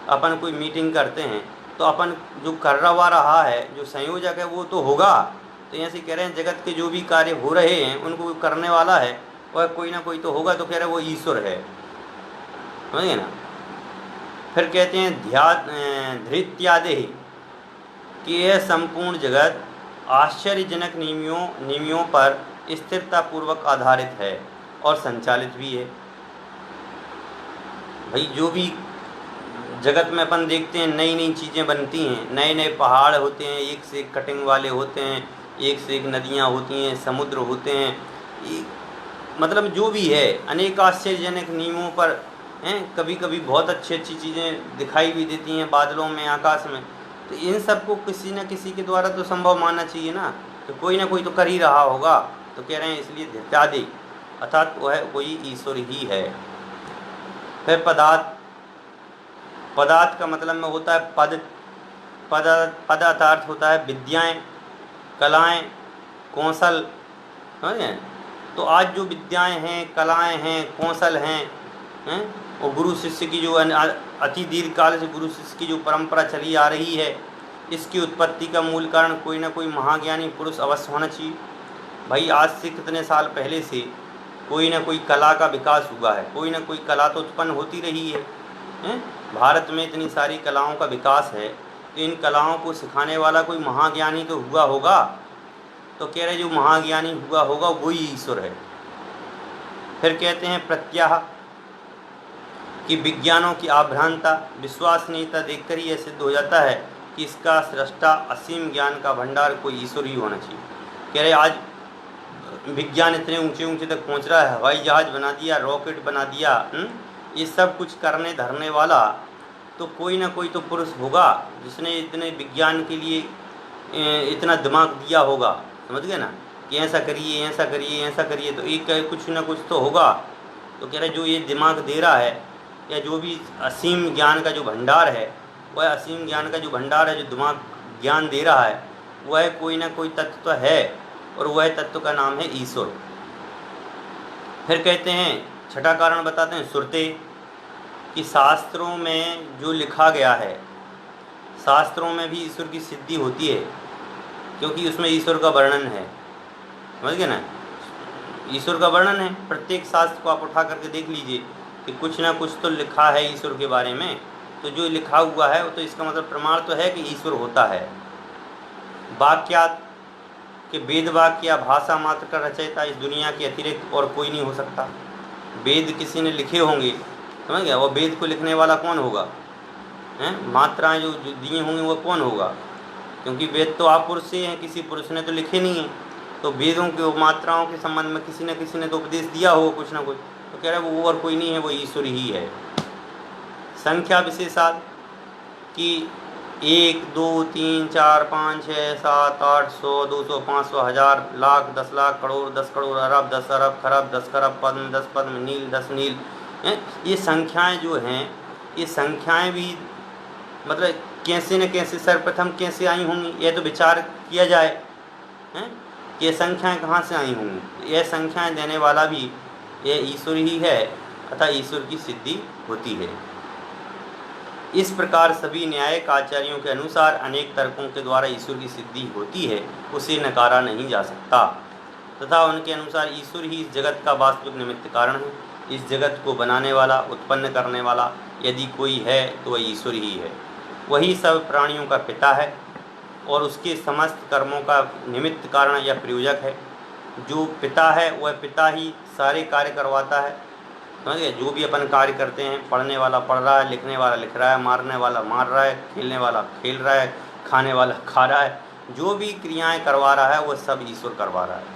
अपन कोई मीटिंग करते हैं, तो अपन जो करवा रहा है जो संयोजक है वो तो होगा। तो ऐसे कह रहे हैं जगत के जो भी कार्य हो रहे हैं उनको करने वाला है वह कोई ना कोई तो होगा। तो कह रहे हैं वो ईश्वर है, समझिए ना। फिर कहते हैं धृत्यादि, कि यह संपूर्ण जगत आश्चर्यजनक नियमों पर स्थिरतापूर्वक आधारित है और संचालित भी है। भाई जो भी जगत में अपन देखते हैं नई नई चीज़ें बनती हैं, नए नए पहाड़ होते हैं, एक से एक कटिंग वाले होते हैं, एक से एक नदियाँ होती हैं, समुद्र होते हैं, मतलब जो भी है अनेक आश्चर्यजनक नियमों पर हैं। कभी कभी बहुत अच्छी अच्छी चीज़ें दिखाई भी देती हैं बादलों में, आकाश में। तो इन सबको किसी न किसी के द्वारा तो संभव मानना चाहिए ना, तो कोई ना कोई तो कर ही रहा होगा। तो कह रहे हैं इसलिए धृत्यादि, अर्थात वह कोई ईश्वर ही है। फिर पदार्थ का मतलब में होता है पद अर्थात होता है विद्याएं, कलाएं, कौशल, समझें। तो आज जो विद्याएं हैं, कलाएं हैं, कौशल हैं, और गुरु शिष्य की जो अति दीर्घ काल से गुरु शिष्य की जो परंपरा चली आ रही है, इसकी उत्पत्ति का मूल कारण कोई ना कोई महाज्ञानी पुरुष अवश्य होना चाहिए। भाई आज से कितने साल पहले से कोई ना कोई कला का विकास हुआ है, कोई ना कोई कला तो उत्पन्न होती रही है, भारत में इतनी सारी कलाओं का विकास है, तो इन कलाओं को सिखाने वाला कोई महाज्ञानी तो हुआ होगा। तो कह रहे जो महाज्ञानी हुआ होगा वही ईश्वर है। फिर कहते हैं प्रत्याह, कि विज्ञानों की आभ्रांता विश्वसनीयता देखकर ही यह सिद्ध हो जाता है कि इसका सृष्टा असीम ज्ञान का भंडार कोई ईश्वर ही होना चाहिए। कह रहे आज विज्ञान इतने ऊंचे ऊंचे तक पहुंच रहा है, हवाई जहाज़ बना दिया, रॉकेट बना दिया, ये सब कुछ करने धरने वाला तो कोई ना कोई तो पुरुष होगा जिसने इतने विज्ञान के लिए इतना दिमाग दिया होगा, समझ गए ना, कि ऐसा करिए ऐसा करिए ऐसा करिए, तो एक कुछ ना कुछ तो होगा। तो कह रहे जो ये दिमाग दे रहा है, या जो भी असीम ज्ञान का जो भंडार है, वह असीम ज्ञान का जो भंडार है, जो दिमाग ज्ञान दे रहा है, वह कोई ना कोई तत्व तो है, और वह तत्व का नाम है ईश्वर। फिर कहते हैं, छठा कारण बताते हैं श्रुते, कि शास्त्रों में जो लिखा गया है, शास्त्रों में भी ईश्वर की सिद्धि होती है, क्योंकि उसमें ईश्वर का वर्णन है, समझ गए ना, ईश्वर का वर्णन है। प्रत्येक शास्त्र को आप उठा करके देख लीजिए कि कुछ ना कुछ तो लिखा है ईश्वर के बारे में। तो जो लिखा हुआ है तो इसका मतलब प्रमाण तो है कि ईश्वर होता है। वाक्यात कि वेद वाक्य या भाषा मात्र का रचयिता इस दुनिया के अतिरिक्त और कोई नहीं हो सकता। वेद किसी ने लिखे होंगे, समझ गया, वो वेद को लिखने वाला कौन होगा, हैं, मात्राएं जो दी होंगी वो कौन होगा, क्योंकि वेद तो आप पुरुष से हैं, किसी पुरुष ने तो लिखे नहीं है। तो वेदों की मात्राओं के संबंध में किसी न किसी ने तो उपदेश दिया होगा कुछ ना कुछ। तो कह रहे हैं वो और कोई नहीं है, वो ईश्वर ही है। संख्या विशेषात कि 1 2 3 4 5 6 7 8 100 200 500 1000 लाख 10 लाख करोड़ 10 करोड़ अरब 10 अरब खरब 10 खरब पद्म 10 पद्म नील 10 नील, ये संख्याएं जो हैं, ये संख्याएं भी मतलब कैसे न कैसे सर्वप्रथम कैसे आई होंगी, यह तो विचार किया जाए, हैं, ये संख्याएं कहाँ से आई होंगी। यह संख्याएं देने वाला भी यह ईश्वर ही है, अतः ईश्वर की सिद्धि होती है। इस प्रकार सभी न्यायिक आचार्यों के अनुसार अनेक तर्कों के द्वारा ईश्वर की सिद्धि होती है, उसे नकारा नहीं जा सकता, तथा उनके अनुसार ईश्वर ही इस जगत का वास्तविक निमित्त कारण है। इस जगत को बनाने वाला, उत्पन्न करने वाला यदि कोई है तो वह ईश्वर ही है। वही सब प्राणियों का पिता है और उसके समस्त कर्मों का निमित्त कारण या प्रयोजक है। जो पिता है वह पिता ही सारे कार्य करवाता है, समझ गए। जो भी अपन कार्य करते हैं, पढ़ने वाला पढ़ रहा है, लिखने वाला लिख रहा है, मारने वाला मार रहा है, खेलने वाला खेल रहा है, खाने वाला खा रहा है, जो भी क्रियाएं करवा रहा है वह सब ईश्वर करवा रहा है।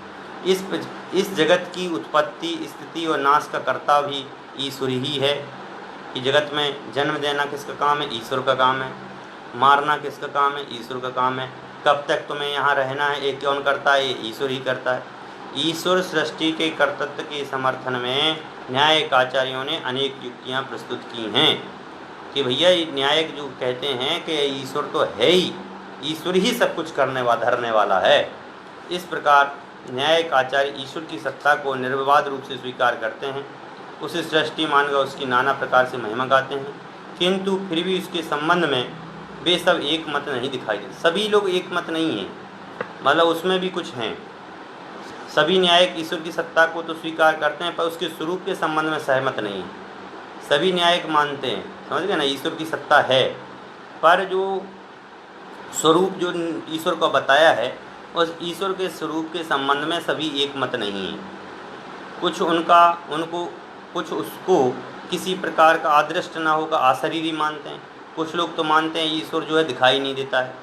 इस जगत की उत्पत्ति, स्थिति और नाश का कर्ता भी ईश्वर ही है। कि जगत में जन्म देना किसका काम है, ईश्वर का काम है। मारना किसका काम है, ईश्वर का काम है। कब तक तुम्हें यहाँ रहना है, ये कौन करता है, ये ईश्वर ही करता है। ईश्वर सृष्टि के कर्तृत्व के समर्थन में न्यायिक आचार्यों ने अनेक युक्तियाँ प्रस्तुत की हैं कि भैया न्यायिक जो कहते हैं कि ईश्वर तो है ही, ईश्वर ही सब कुछ करने वाला धरने वाला है। इस प्रकार न्यायिक आचार्य ईश्वर की सत्ता को निर्विवाद रूप से स्वीकार करते हैं, उसे सृष्टि मानकर उसकी नाना प्रकार से महिमा गाते हैं, किंतु फिर भी उसके संबंध में वे सब एक मत नहीं दिखाई देते। सभी लोग एक मत नहीं हैं, मतलब उसमें भी कुछ हैं। सभी न्यायिक ईश्वर की सत्ता को तो स्वीकार करते हैं पर उसके स्वरूप के संबंध में सहमत नहीं है। सभी न्यायिक मानते हैं, समझ गए ना, ईश्वर की सत्ता है, पर जो स्वरूप जो ईश्वर को बताया है उस ईश्वर के स्वरूप के संबंध में सभी एक मत नहीं है। कुछ उसको किसी प्रकार का अदृष्ट ना होगा अशरीरी मानते हैं। कुछ लोग तो मानते हैं ईश्वर जो है दिखाई नहीं देता है,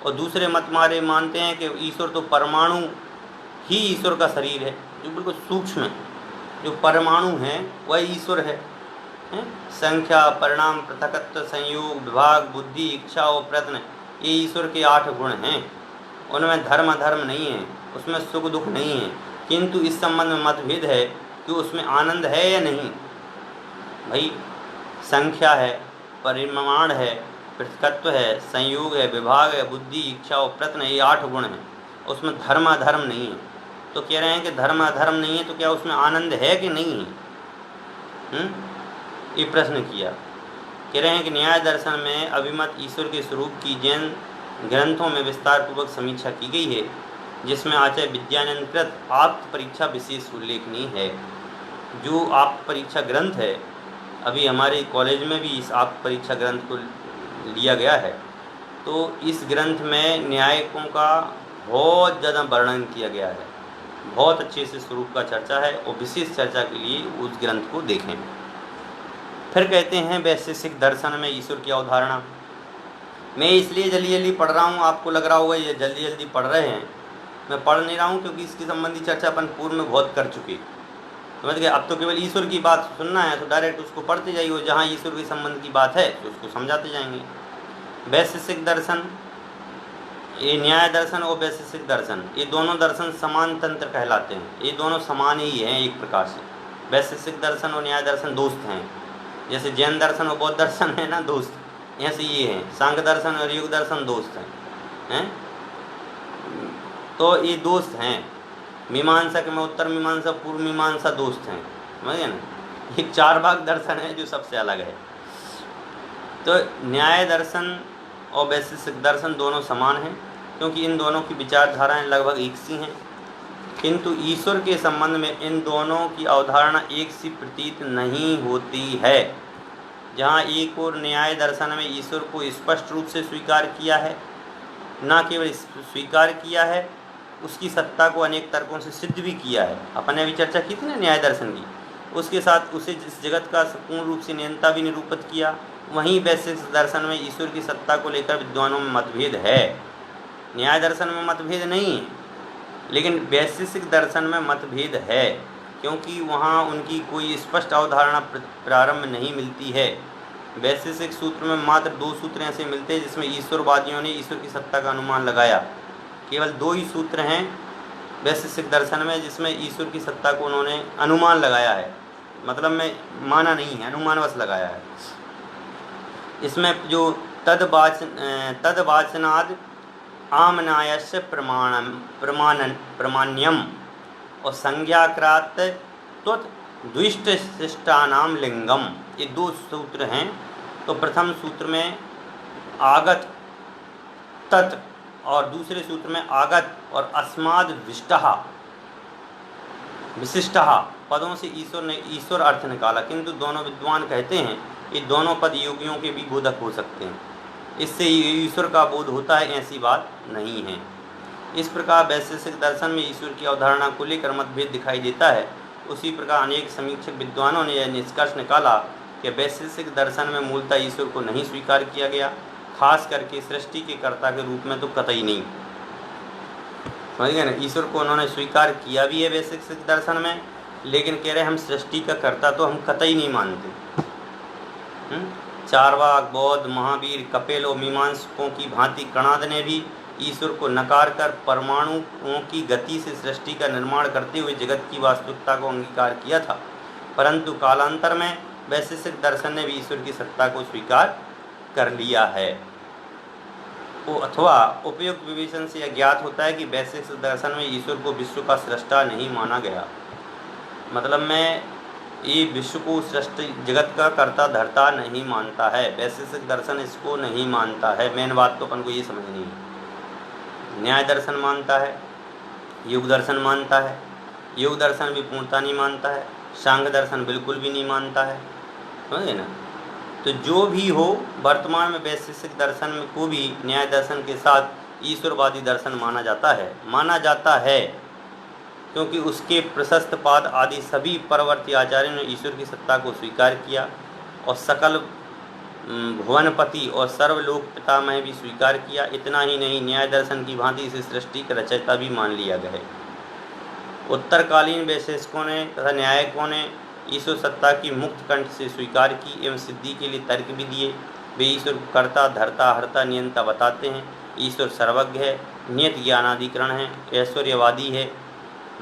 और दूसरे मत मारे मानते हैं कि ईश्वर तो परमाणु ही ईश्वर का शरीर है, जो बिल्कुल सूक्ष्म है, जो परमाणु है वह ईश्वर है। संख्या, परिणाम, पृथकत्व, संयोग, विभाग, बुद्धि, इच्छा और प्रयत्न, ये ईश्वर के 8 गुण हैं। उनमें धर्म अधर्म नहीं है, उसमें सुख दुख नहीं है, किंतु इस संबंध में मतभेद है कि उसमें आनंद है या नहीं। भाई संख्या है, परिमाण है, पृथकत्व है, संयोग है, विभाग है, बुद्धि, इच्छा और प्रयत्न, ये 8 गुण हैं, उसमें धर्म अधर्म नहीं है। तो कह रहे हैं कि धर्म अधर्म नहीं है तो क्या उसमें आनंद है कि नहीं है, ये प्रश्न किया। कह रहे हैं कि न्याय दर्शन में अभिमत ईश्वर के स्वरूप की जैन ग्रंथों में विस्तार पूर्वक समीक्षा की गई है, जिसमें आचार्य विद्यानंद कृत आप्त परीक्षा विशेष उल्लेखनीय है। जो आप्त परीक्षा ग्रंथ है, अभी हमारे कॉलेज में भी इस आप्त परीक्षा ग्रंथ को लिया गया है, तो इस ग्रंथ में न्यायिकों का बहुत ज़्यादा वर्णन किया गया है, बहुत अच्छे से स्वरूप का चर्चा है, और विशेष चर्चा के लिए उस ग्रंथ को देखें। फिर कहते हैं वैशेषिक दर्शन में ईश्वर की अवधारणा। मैं इसलिए जल्दी जल्दी पढ़ रहा हूँ, आपको लग रहा होगा ये जल्दी जल्दी पढ़ रहे हैं, मैं पढ़ नहीं रहा हूँ क्योंकि इसकी संबंधी चर्चा अपन पूर्व में बहुत कर चुके, समझ गए। अब तो केवल ईश्वर की बात सुनना है तो डायरेक्ट उसको पढ़ते जाइए, जहाँ ईश्वर के संबंध की बात है तो उसको समझाते जाएंगे। वैशेषिक दर्शन, ये न्याय दर्शन और वैशेषिक दर्शन, ये दोनों दर्शन समान तंत्र कहलाते हैं। ये दोनों समान ही हैं एक प्रकार से। वैशेषिक दर्शन और न्याय दर्शन दोस्त हैं, जैसे जैन दर्शन और बौद्ध दर्शन है ना दोस्त, ऐसे ये हैं। सांख्य दर्शन और योग दर्शन दोस्त हैं। तो ये दोस्त हैं। मीमांसक में उत्तर मीमांसा पूर्व मीमांसा दोस्त हैं, समझे ना। एक चार भाग दर्शन है जो सबसे अलग है। तो न्याय दर्शन और वैशेषिक दर्शन दोनों समान हैं, क्योंकि इन दोनों की विचारधाराएं लगभग एक सी हैं। किंतु ईश्वर के संबंध में इन दोनों की अवधारणा एक सी प्रतीत नहीं होती है। जहाँ एक और न्याय दर्शन में ईश्वर को स्पष्ट रूप से स्वीकार किया है, न केवल स्वीकार किया है, उसकी सत्ता को अनेक तर्कों से सिद्ध भी किया है। अपन ने अभी चर्चा की थी ना न्याय दर्शन की, उसके साथ उसे जिस जगत का पूर्ण रूप से नियंता भी निरूपित किया। वहीं वैशेषिक दर्शन में ईश्वर की सत्ता को लेकर विद्वानों में मतभेद है। न्याय दर्शन में मतभेद नहीं है, लेकिन वैशेषिक दर्शन में मतभेद है, क्योंकि वहाँ उनकी कोई स्पष्ट अवधारणा प्रारंभ नहीं मिलती है। वैशेषिक सूत्र में मात्र 2 सूत्र ऐसे मिलते हैं जिसमें ईश्वरवादियों ने ईश्वर की सत्ता का अनुमान लगाया। केवल 2 ही सूत्र हैं वैशेषिक दर्शन में जिसमें ईश्वर की सत्ता को उन्होंने अनुमान लगाया है, मतलब में माना नहीं है, अनुमानवश लगाया है। इसमें जो तदवाचनाद आमनायस्य प्रमाण्यम और संज्ञाक्रात द्विष्ट शिष्टानाम लिंगम, ये 2 सूत्र हैं। तो प्रथम सूत्र में आगत तत् और दूसरे सूत्र में आगत और अस्माद विशिष्टः पदों से ईश्वर अर्थ निकाला। किंतु दोनों विद्वान कहते हैं ये दोनों पद योगियों के भी बोधक हो सकते हैं, इससे ईश्वर का बोध होता है, ऐसी बात नहीं है। इस प्रकार वैशेषिक दर्शन में ईश्वर की अवधारणा को लेकर मतभेद दिखाई देता है। उसी प्रकार अनेक समीक्षक विद्वानों ने यह निष्कर्ष निकाला कि वैशेषिक दर्शन में मूलतः ईश्वर को नहीं स्वीकार किया गया, खास करके सृष्टि के कर्ता के रूप में तो कतई नहीं। समझ गए ना। ईश्वर को उन्होंने स्वीकार किया भी है वैशेषिक दर्शन में, लेकिन कह रहे हम सृष्टि का कर्ता तो हम कतई नहीं मानते। चारवाक, बौद्ध, महावीर, कपिल और मीमांसकों की भांति कणाद ने भी ईश्वर को नकार कर परमाणुओं की गति से सृष्टि का निर्माण करते हुए जगत की वास्तविकता को अंगीकार किया था। परंतु कालांतर में वैशेषिक दर्शन ने भी ईश्वर की सत्ता को स्वीकार कर लिया है। अथवा उपयुक्त विवेचन से यह ज्ञात होता है कि वैशेषिक दर्शन में ईश्वर को विश्व का सृष्टा नहीं माना गया। मतलब में ये विश्व को सृष्टि जगत का कर्ता धर्ता नहीं मानता है। वैशेषिक दर्शन इसको नहीं मानता है। मेन बात तो अपन को ये समझनी है। न्याय दर्शन मानता है, योग दर्शन मानता है, योग दर्शन भी पूर्णता नहीं मानता है, सांख्य दर्शन बिल्कुल भी नहीं मानता है, समझे ना। तो जो भी हो, वर्तमान में वैशेषिक दर्शन को भी न्याय दर्शन के साथ ईश्वरवादी दर्शन माना जाता है, क्योंकि उसके प्रशस्त पाद आदि सभी परवर्ती आचार्यों ने ईश्वर की सत्ता को स्वीकार किया और सकल भुवनपति और सर्वलोक पितामह भी स्वीकार किया। इतना ही नहीं, न्याय दर्शन की भांति इसे सृष्टि का रचयिता भी मान लिया गया है। उत्तरकालीन वैशेषिकों ने तथा न्यायिकों ने ईश्वर सत्ता की मुक्त कंठ से स्वीकार की एवं सिद्धि के लिए तर्क भी दिए। वे ईश्वर को कर्ता धर्ता हर्ता नियंता बताते हैं। ईश्वर सर्वज्ञ है, नियत ज्ञानाधिकरण है, ऐश्वर्यवादी है।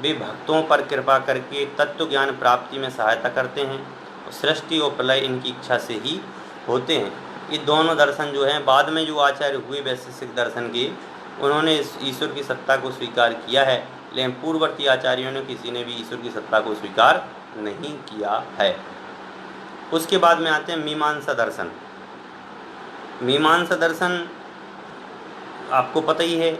वे भक्तों पर कृपा करके तत्व ज्ञान प्राप्ति में सहायता करते हैं। सृष्टि और प्रलय इनकी इच्छा से ही होते हैं। ये दोनों दर्शन जो हैं, बाद में जो आचार्य हुए वैशेषिक दर्शन के, उन्होंने इस ईश्वर की सत्ता को स्वीकार किया है, लेकिन पूर्ववर्ती आचार्यों ने किसी ने भी ईश्वर की सत्ता को स्वीकार नहीं किया है। उसके बाद में आते हैं मीमांसा दर्शन। मीमांसा दर्शन आपको पता ही है।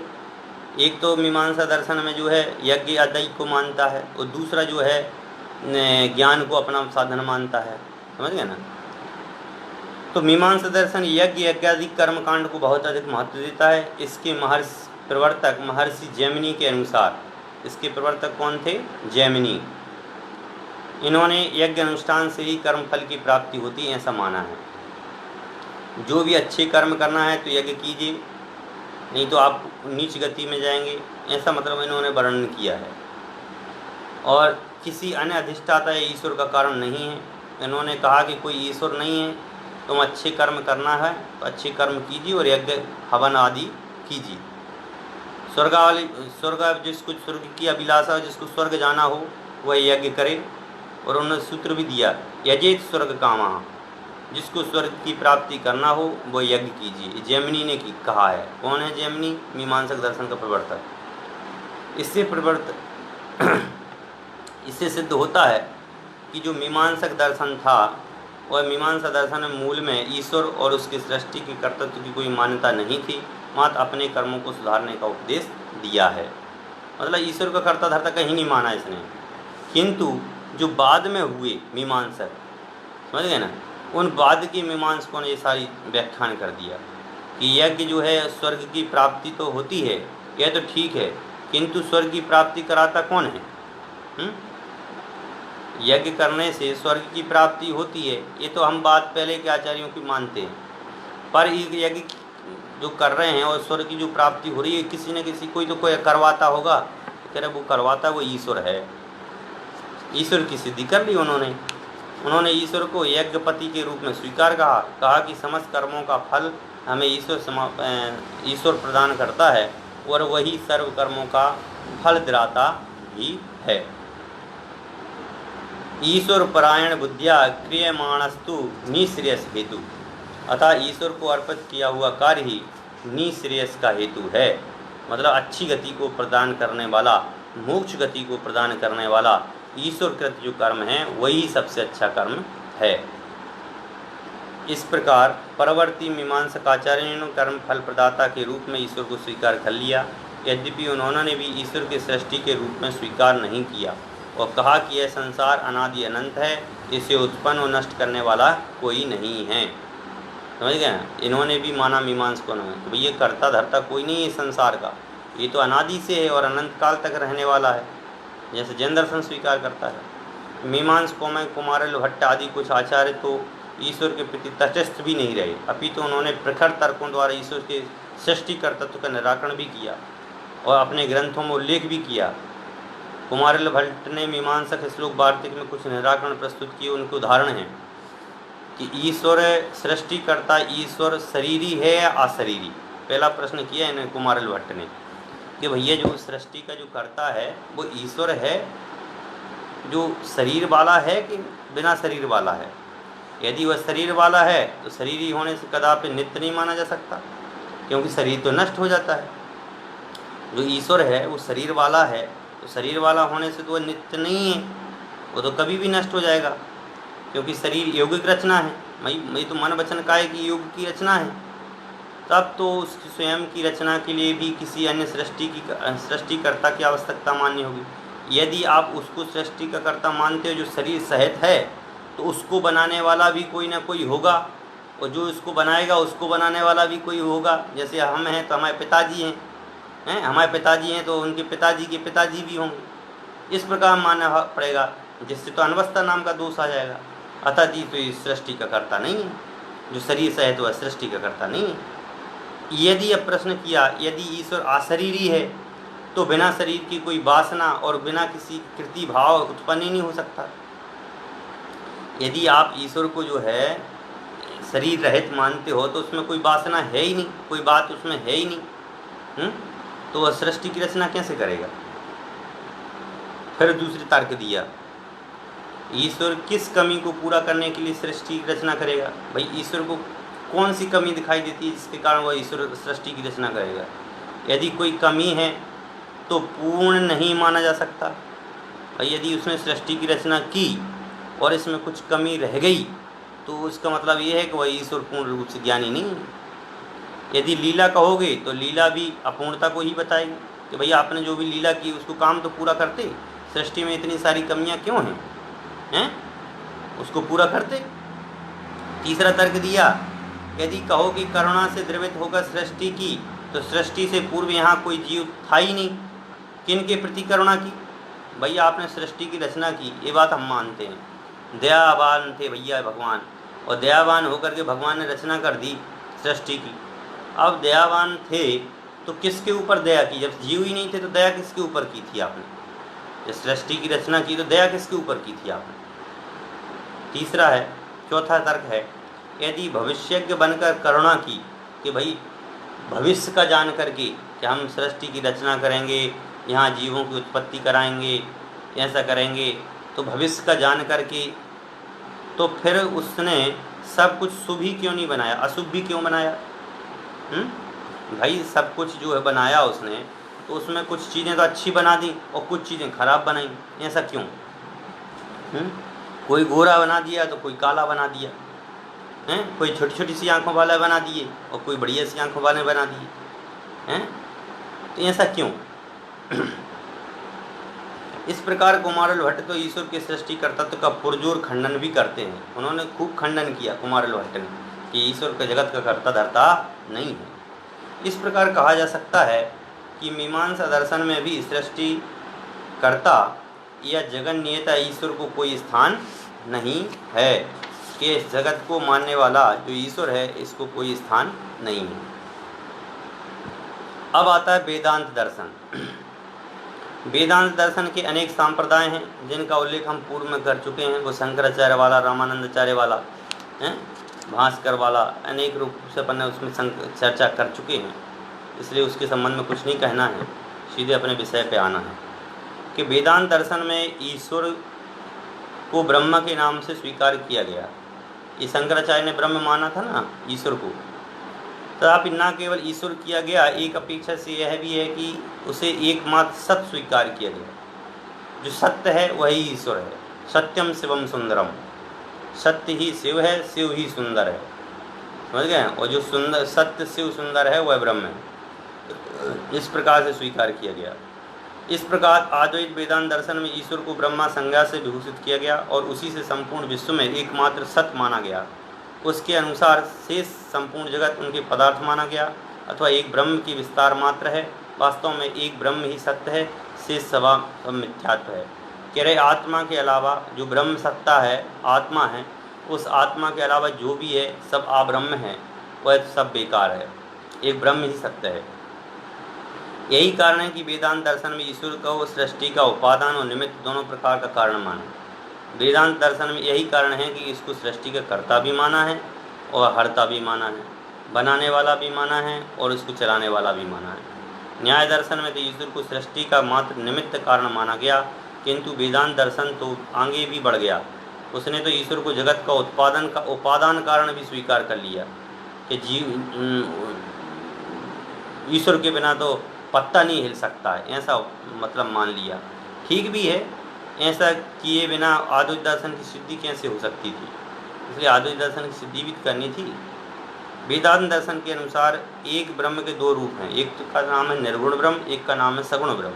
एक तो मीमांसा दर्शन में जो है यज्ञ अदय को मानता है, और दूसरा जो है ज्ञान को अपना साधन मानता है। समझ गए ना। तो मीमांसा दर्शन यज्ञ यज्ञादि कर्मकांड को बहुत अधिक महत्व देता है। इसके प्रवर्तक महर्षि जैमिनी के अनुसार, इसके प्रवर्तक कौन थे? जैमिनी। इन्होंने यज्ञ अनुष्ठान से ही कर्मफल की प्राप्ति होती है, ऐसा माना है। जो भी अच्छे कर्म करना है तो यज्ञ कीजिए, नहीं तो आप नीच गति में जाएंगे, ऐसा मतलब इन्होंने वर्णन किया है। और किसी अन्य अधिष्ठाता या ईश्वर का कारण नहीं है। इन्होंने कहा कि कोई ईश्वर नहीं है, तुम अच्छे कर्म करना है तो अच्छे कर्म कीजिए और यज्ञ हवन आदि कीजिए। स्वर्ग जिसको स्वर्ग की अभिलाषा हो, जिसको स्वर्ग जाना हो वह यज्ञ करे। और उन्होंने सूत्र भी दिया, यजेत स्वर्ग कामा, जिसको स्वर्ग की प्राप्ति करना हो वो यज्ञ कीजिए। जैमिनी ने कहा है। कौन है जैमिनी? मीमांसक दर्शन का प्रवर्तक। इससे सिद्ध होता है कि जो मीमांसक दर्शन था वह मीमांसा दर्शन में मूल में ईश्वर और उसकी सृष्टि के कर्तृत्व की कोई मान्यता नहीं थी, मात्र अपने कर्मों को सुधारने का उपदेश दिया है। मतलब ईश्वर का कर्ता धर्ता कहीं नहीं माना इसने। किंतु जो बाद में हुए मीमांसक, समझ गए ना, उन बाद के मीमांसकों ने ये सारी व्याख्यान कर दिया कि यज्ञ जो है स्वर्ग की प्राप्ति तो होती है, यह तो ठीक है, किंतु स्वर्ग की प्राप्ति कराता कौन है? यज्ञ करने से स्वर्ग की प्राप्ति होती है, ये तो हम बात पहले के आचार्यों की मानते हैं। पर यज्ञ जो कर रहे हैं और स्वर्ग की जो प्राप्ति हो रही है, किसी न किसी कोई तो कोई करवाता होगा। कह रहे वो करवाता वो ईश्वर है। ईश्वर की सिद्धि कर ली उन्होंने ईश्वर को यज्ञपति के रूप में स्वीकार कहा कि समस्त कर्मों का फल हमें ईश्वर प्रदान करता है और वही सर्व कर्मों का फल दिलाता भी है। ईश्वर परायण बुद्धिया क्रियमाणस्तु निश्रेयस हेतु, अतः ईश्वर को अर्पित किया हुआ कार्य ही निश्रेयस का हेतु है। मतलब अच्छी गति को प्रदान करने वाला, मोक्ष गति को प्रदान करने वाला ईश्वर कृत जो कर्म है वही सबसे अच्छा कर्म है। इस प्रकार परवर्ती मीमांसकाचार्यों ने कर्म फल प्रदाता के रूप में ईश्वर को स्वीकार कर लिया। यद्यपि उन्होंने भी ईश्वर के सृष्टि के रूप में स्वीकार नहीं किया और कहा कि यह संसार अनादि अनंत है, इसे उत्पन्न और नष्ट करने वाला कोई नहीं है। समझ गए? इन्होंने भी माना मीमांसकों ने कि भैया कर्ता धर्ता कोई नहीं है संसार का, ये तो अनादि से है और अनंत काल तक रहने वाला है, जैसे जैन दर्शन स्वीकार करता है। मीमांसकों में कुमारिल भट्ट आदि कुछ आचार्य तो ईश्वर के प्रति तटस्थ भी नहीं रहे, अपितु उन्होंने प्रखर तर्कों द्वारा ईश्वर के सृष्टि कर्तृत्व का निराकरण भी किया और अपने ग्रंथों में उल्लेख भी किया। कुमारिल भट्ट ने मीमांसक श्लोक वार्तिक में कुछ निराकरण प्रस्तुत किए। उनके उदाहरण हैं कि ईश्वर सृष्टिकर्ता ईश्वर शरीरी है या अशरीरी। पहला प्रश्न किया इन्हें कुमारिल भट्ट ने कि भैया जो सृष्टि का जो कर्ता है वो ईश्वर है जो शरीर वाला है कि बिना शरीर वाला है? यदि वह शरीर वाला है तो शरीरी होने से कदापि नित्य नहीं माना जा सकता, क्योंकि शरीर तो नष्ट हो जाता है। जो ईश्वर है वो शरीर वाला है, तो शरीर वाला होने से तो वह नित्य नहीं है, वो तो कभी भी नष्ट हो जाएगा, क्योंकि शरीर यौगिक रचना है। मैं तो मन वचन काया की योग की रचना है, तब तो उसकी स्वयं की रचना के लिए भी किसी अन्य सृष्टिकर्ता की आवश्यकता माननी होगी। यदि आप उसको सृष्टि का कर्ता मानते हो जो शरीर सहित है, तो उसको बनाने वाला भी कोई ना कोई होगा, और जो उसको बनाएगा उसको बनाने वाला भी कोई होगा। जैसे हम हैं तो हमारे पिताजी हैं, हमारे पिताजी हैं तो उनके पिताजी के पिताजी भी होंगे। इस प्रकार मानना पड़ेगा, जिससे तो अनवस्था नाम का दोष आ जाएगा। अतः जी तो इस सृष्टि का कर्ता नहीं है, जो शरीर सहित वह सृष्टि का कर्ता नहीं है। यदि अब प्रश्न किया, यदि ईश्वर अशरीरी है तो बिना शरीर की कोई वासना और बिना किसी कृति भाव उत्पन्न ही नहीं हो सकता। यदि आप ईश्वर को जो है शरीर रहित मानते हो तो उसमें कोई वासना है ही नहीं, कोई बात उसमें है ही नहीं, तो वह सृष्टि की रचना कैसे करेगा? फिर दूसरी तर्क दिया, ईश्वर किस कमी को पूरा करने के लिए सृष्टि की रचना करेगा? भाई ईश्वर को कौन सी कमी दिखाई देती है जिसके कारण वह ईश्वर सृष्टि की रचना करेगा? यदि कोई कमी है तो पूर्ण नहीं माना जा सकता। भाई यदि उसने सृष्टि की रचना की और इसमें कुछ कमी रह गई तो उसका मतलब ये है कि वह ईश्वर पूर्ण रूप से ज्ञानी नहीं है। यदि लीला कहोगे तो लीला भी अपूर्णता को ही बताएगी कि भैया आपने जो भी लीला की उसको काम तो पूरा करते, सृष्टि में इतनी सारी कमियां क्यों हैं, उसको पूरा करते। तीसरा तर्क दिया, यदि कहो कि करुणा से द्रवित होकर सृष्टि की तो सृष्टि से पूर्व यहाँ कोई जीव था ही नहीं, किन के प्रति करुणा की? भैया आपने सृष्टि की रचना की, ये बात हम मानते हैं, दयावान थे भैया भगवान, और दयावान होकर के भगवान ने रचना कर दी सृष्टि की। अब दयावान थे तो किसके ऊपर दया की? जब जीव ही नहीं थे तो दया किसके ऊपर की थी आपने? जब सृष्टि की रचना की तो दया किसके ऊपर की थी आपने। तीसरा है, चौथा तर्क है, यदि भविष्यज्ञ बनकर करुणा की कि भाई भविष्य का जान करके कि हम सृष्टि की रचना करेंगे, यहाँ जीवों की उत्पत्ति कराएंगे, ऐसा करेंगे, तो भविष्य का जान करके तो फिर उसने सब कुछ शुभ ही क्यों नहीं बनाया, अशुभ भी क्यों बनाया। भाई सब कुछ जो है बनाया उसने, तो उसमें कुछ चीज़ें तो अच्छी बना दी और कुछ चीज़ें खराब बनाई, ऐसा क्यों। कोई गोरा बना दिया तो कोई काला बना दिया, हैं, कोई छोटी छोटी सी आंखों वाला बना दिए और कोई बढ़िया सी आंखों वाले बना दिए, हैं, तो ऐसा क्यों। इस प्रकार कुमारल भट्ट तो ईश्वर के सृष्टिकर्तत्व का पुरजोर खंडन भी करते हैं। उन्होंने खूब खंडन किया कुमारल भट्ट ने कि ईश्वर के जगत का कर्ता धर्ता नहीं है। इस प्रकार कहा जा सकता है कि मीमांसा दर्शन में भी सृष्टिकर्ता या जगन नियता ईश्वर को कोई स्थान नहीं है, कि इस जगत को मानने वाला जो ईश्वर है इसको कोई स्थान नहीं है। अब आता है वेदांत दर्शन। वेदांत दर्शन के अनेक संप्रदाय हैं जिनका उल्लेख हम पूर्व में कर चुके हैं। वो शंकराचार्य वाला, रामानंदाचार्य वाला, हैं, भास्कर वाला, अनेक रूप से अपन ने उसमें चर्चा कर चुके हैं, इसलिए उसके संबंध में कुछ नहीं कहना है, सीधे अपने विषय पे आना है कि वेदांत दर्शन में ईश्वर को ब्रह्म के नाम से स्वीकार किया गया। ये शंकराचार्य ने ब्रह्म माना था ना ईश्वर को, तथापि न केवल ईश्वर किया गया, एक अपेक्षा से यह भी है कि उसे एकमात्र सत्य स्वीकार किया गया। जो सत्य है वही ईश्वर है। सत्यम शिवम सुंदरम, सत्य ही शिव है, शिव ही सुंदर है, समझ गए। और जो सुंदर सत्य शिव सुंदर है वह ब्रह्म है, इस प्रकार से स्वीकार किया गया। इस प्रकार अद्वैत वेदांत दर्शन में ईश्वर को ब्रह्मा संज्ञा से विभूषित किया गया और उसी से संपूर्ण विश्व में एकमात्र सत्य माना गया। उसके अनुसार शेष संपूर्ण जगत उनके पदार्थ माना गया अथवा एक ब्रह्म की विस्तार मात्र है। वास्तव में एक ब्रह्म ही सत्य है, शेष सब मिथ्यात्व है। कह रहे आत्मा के अलावा जो ब्रह्म सत्ता है, आत्मा है, उस आत्मा के अलावा जो भी है सब अब्रह्म है, वह सब बेकार है, एक ब्रह्म ही सत्य है। यही कारण है कि वेदांत दर्शन में ईश्वर को सृष्टि का उपादान और निमित्त दोनों प्रकार का कारण माना। वेदांत दर्शन में यही कारण है कि इसको सृष्टि का कर्ता भी माना है और हर्ता भी माना है, बनाने वाला भी माना है और इसको चलाने वाला भी माना है। न्याय दर्शन में तो ईश्वर को सृष्टि का मात्र निमित्त कारण माना गया, किंतु वेदांत दर्शन तो आगे भी बढ़ गया। उसने तो ईश्वर को जगत का उपादान कारण भी स्वीकार कर लिया कि ईश्वर के बिना तो पत्ता नहीं हिल सकता है, ऐसा मतलब मान लिया। ठीक भी है, ऐसा किए बिना अद्वैत दर्शन की सिद्धि कैसे हो सकती थी, इसलिए अद्वैत दर्शन की सिद्धि भी करनी थी। वेदांत दर्शन के अनुसार एक ब्रह्म के दो रूप हैं, एक का नाम है निर्गुण ब्रह्म, एक का नाम है सगुण ब्रह्म,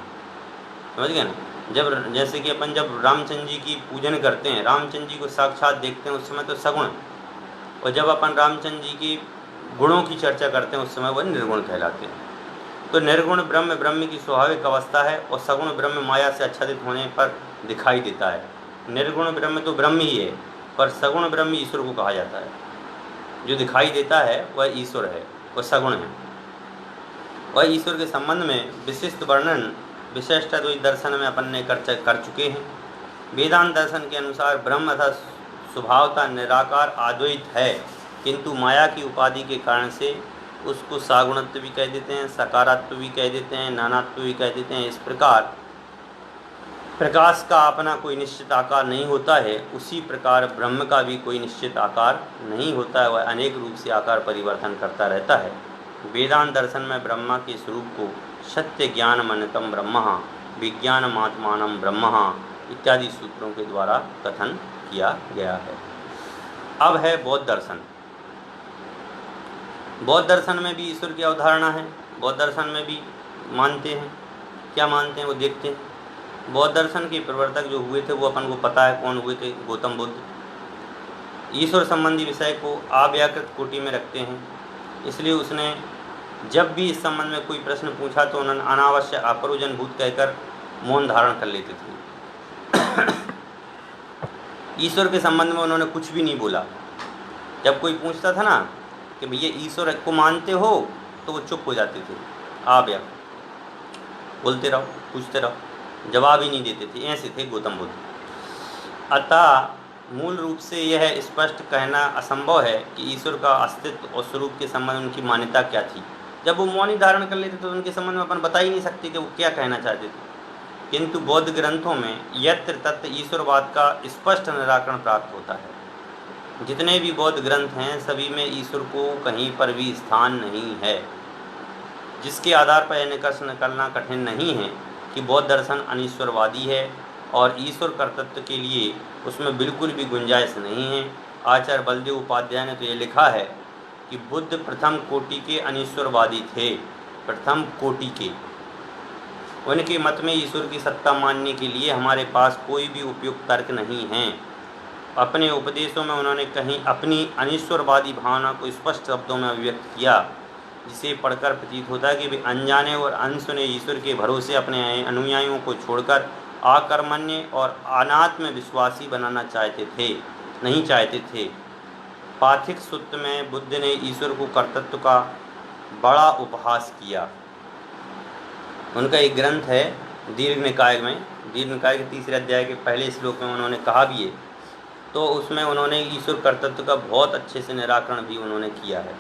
समझ गए ना। जब जैसे कि अपन जब रामचंद्र जी की पूजन करते हैं, रामचंद्र जी को साक्षात देखते हैं, उस समय तो सगुण, और जब अपन रामचंद्र जी की गुणों की चर्चा करते हैं उस समय वह निर्गुण कहलाते हैं। तो निर्गुण ब्रह्म ब्रह्म की स्वाभाविक अवस्था है और सगुण ब्रह्म माया से आच्छादित होने पर दिखाई देता है। निर्गुण ब्रह्म तो ब्रह्म ही है, पर सगुण ब्रह्म ईश्वर को कहा जाता है। जो दिखाई देता है वह ईश्वर है, वह सगुण है। वह ईश्वर के संबंध में विशिष्ट वर्णन विशिष्ट अद्वैत दर्शन में अपन ने कर चुके हैं। वेदांत दर्शन के अनुसार ब्रह्म अथा स्वभावतः निराकार अद्वैत है, किंतु माया की उपाधि के कारण से उसको सागुणत्व भी कह देते हैं, सकारात्व भी कह देते हैं, नानात्व भी कह देते हैं। इस प्रकार प्रकाश का अपना कोई निश्चित आकार नहीं होता है, उसी प्रकार ब्रह्म का भी कोई निश्चित आकार नहीं होता है, वह अनेक रूप से आकार परिवर्तन करता रहता है। वेदांत दर्शन में ब्रह्मा के स्वरूप को सत्य ज्ञान मनतम ब्रह्म, विज्ञानमात्मानं ब्रह्म इत्यादि सूत्रों के द्वारा कथन किया गया है। अब है बौद्ध दर्शन। बौद्ध दर्शन में भी ईश्वर की अवधारणा है। बौद्ध दर्शन में भी मानते हैं, क्या मानते हैं वो देखते हैं। बौद्ध दर्शन के प्रवर्तक जो हुए थे वो अपन को पता है कौन हुए थे, गौतम बुद्ध। ईश्वर संबंधी विषय को अव्याकृत कोटि में रखते हैं, इसलिए उसने जब भी इस संबंध में कोई प्रश्न पूछा तो उन्होंने अनावश्यक अपरोजनभूत कहकर मौन धारण कर लेते थे। ईश्वर के संबंध में उन्होंने कुछ भी नहीं बोला। जब कोई पूछता था ना कि भैया ईश्वर को मानते हो, तो वो चुप हो जाते थे। आप या बोलते रहो, पूछते रहो, जवाब ही नहीं देते थे, ऐसे थे गौतम बुद्ध। अतः मूल रूप से यह स्पष्ट कहना असंभव है कि ईश्वर का अस्तित्व और स्वरूप के संबंध में उनकी मान्यता क्या थी। जब वो मौन ही धारण कर लेते तो उनके संबंध में अपन बता ही नहीं सकते कि वो क्या कहना चाहते थे। किंतु बौद्ध ग्रंथों में यत्र तत्र ईश्वरवाद का स्पष्ट निराकरण प्राप्त होता है। जितने भी बौद्ध ग्रंथ हैं सभी में ईश्वर को कहीं पर भी स्थान नहीं है, जिसके आधार पर यह निष्कर्ष निकालना कठिन नहीं है कि बौद्ध दर्शन अनीश्वरवादी है और ईश्वर कर्तृत्व के लिए उसमें बिल्कुल भी गुंजाइश नहीं है। आचार्य बलदेव उपाध्याय ने तो ये लिखा है कि बुद्ध प्रथम कोटि के अनीश्वरवादी थे, प्रथम कोटि के। उनके मत में ईश्वर की सत्ता मानने के लिए हमारे पास कोई भी उपयुक्त तर्क नहीं है। अपने उपदेशों में उन्होंने कहीं अपनी अनीश्वरवादी भावना को स्पष्ट शब्दों में अभिव्यक्त किया, जिसे पढ़कर प्रतीत होता है कि वे अनजाने और अनसुने ईश्वर के भरोसे अपने अनुयायियों को छोड़कर आकर्मण्य और अनात्म विश्वासी बनाना नहीं चाहते थे। पाथिक सूत्र में बुद्ध ने ईश्वर को कर्तृत्व का बड़ा उपहास किया। उनका एक ग्रंथ है दीर्घ निकाय में, दीर्घ निकाय के 3 अध्याय के पहले श्लोक में उन्होंने कहा भी है, तो उसमें उन्होंने ईश्वर कर्तृत्व का बहुत अच्छे से निराकरण भी उन्होंने किया है।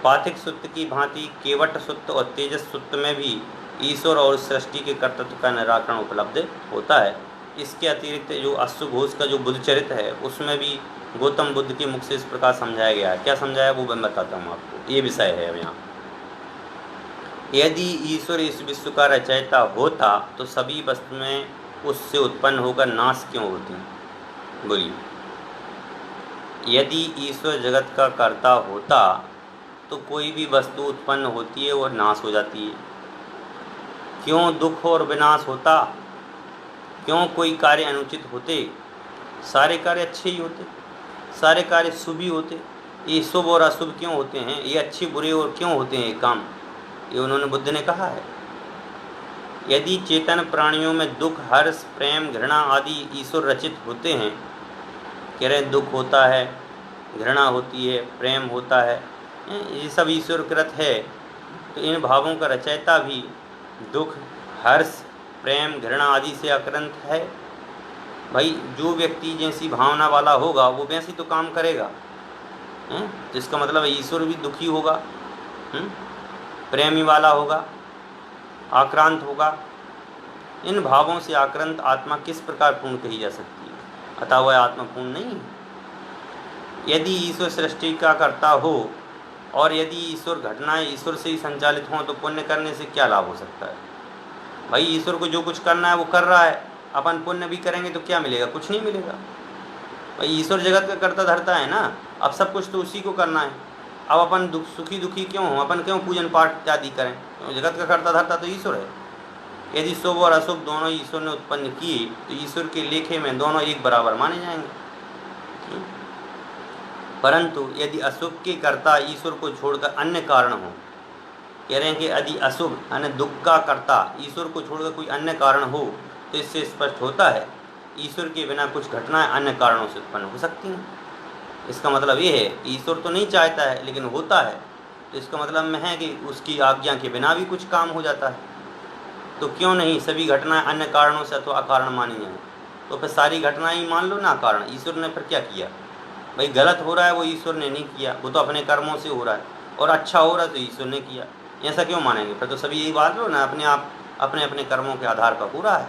पाथिक सूत्र की भांति केवट सूत्र और तेजस सूत्र में भी ईश्वर और सृष्टि के कर्तृत्व का निराकरण उपलब्ध होता है। इसके अतिरिक्त जो अश्वघोष का जो बुद्ध चरित्र है उसमें भी गौतम बुद्ध के मुख से इस प्रकार समझाया गया है। क्या समझाया वो मैं बताता हूँ आपको, ये विषय है अब यहाँ। यदि ईश्वर इस विश्व का रचयिता होता तो सभी वस्तुएं उससे उत्पन्न होकर नाश क्यों होती? बोलिए। यदि ईश्वर जगत का कर्ता होता तो कोई भी वस्तु उत्पन्न होती है और नाश हो जाती है। क्यों दुख और विनाश होता? क्यों कोई कार्य अनुचित होते? सारे कार्य अच्छे ही होते, सारे कार्य शुभ ही होते। ये शुभ और अशुभ क्यों होते हैं? ये अच्छे बुरे और क्यों होते हैं ये काम? ये उन्होंने बुद्ध ने कहा है। यदि चेतन प्राणियों में दुख, हर्ष, प्रेम, घृणा आदि ईश्वर रचित होते हैं, कह रहे दुख होता है, घृणा होती है, प्रेम होता है, ये सब ईश्वरकृत है, तो इन भावों का रचयिता भी दुख, हर्ष, प्रेम, घृणा आदि से आक्रांत है। भाई जो व्यक्ति जैसी भावना वाला होगा वो वैसे तो काम करेगा, तो इसका मतलब ईश्वर भी दुखी होगा, प्रेमी वाला होगा, आक्रांत होगा। इन भावों से आक्रांत आत्मा किस प्रकार पूर्ण कही जा सकती है? अतः वह आत्मा पूर्ण नहीं है। यदि ईश्वर सृष्टि का कर्ता हो और यदि ईश्वर घटनाएं ईश्वर से ही संचालित हों तो पुण्य करने से क्या लाभ हो सकता है? भाई ईश्वर को जो कुछ करना है वो कर रहा है, अपन पुण्य भी करेंगे तो क्या मिलेगा? कुछ नहीं मिलेगा। भाई ईश्वर जगत का कर्ता धरता है ना, अब सब कुछ तो उसी को करना है। अब अपन दुखी क्यों हो? अपन क्यों पूजन पाठ इत्यादि करें? जगत का कर्ता धरता तो ईश्वर है। यदि शुभ और अशुभ दोनों ईश्वर ने उत्पन्न किए तो ईश्वर के लेखे में दोनों एक बराबर माने जाएंगे। परंतु यदि अशुभ के कर्ता ईश्वर को छोड़कर अन्य कारण हो, कह रहे हैं कि यदि अशुभ यानी दुख का कर्ता ईश्वर को छोड़कर कोई अन्य कारण हो तो इससे स्पष्ट होता है ईश्वर के बिना कुछ घटनाएं अन्य कारणों से उत्पन्न हो सकती हैं। इसका मतलब ये है ईश्वर तो नहीं चाहता है लेकिन होता है, तो इसका मतलब में है कि उसकी आज्ञा के बिना भी कुछ काम हो जाता है। तो क्यों नहीं सभी घटनाएं अन्य कारणों से अथवा अकारण मानी जाए? तो फिर सारी घटनाएं ही मान लो ना अकारण। ईश्वर ने फिर क्या किया? भाई गलत हो रहा है वो ईश्वर ने नहीं किया, वो तो अपने कर्मों से हो रहा है, और अच्छा हो रहा है तो ईश्वर ने किया। ऐसा क्यों मानेंगे? फिर तो सभी यही बात लो ना, अपने आप अपने अपने कर्मों के आधार पर हो रहा है।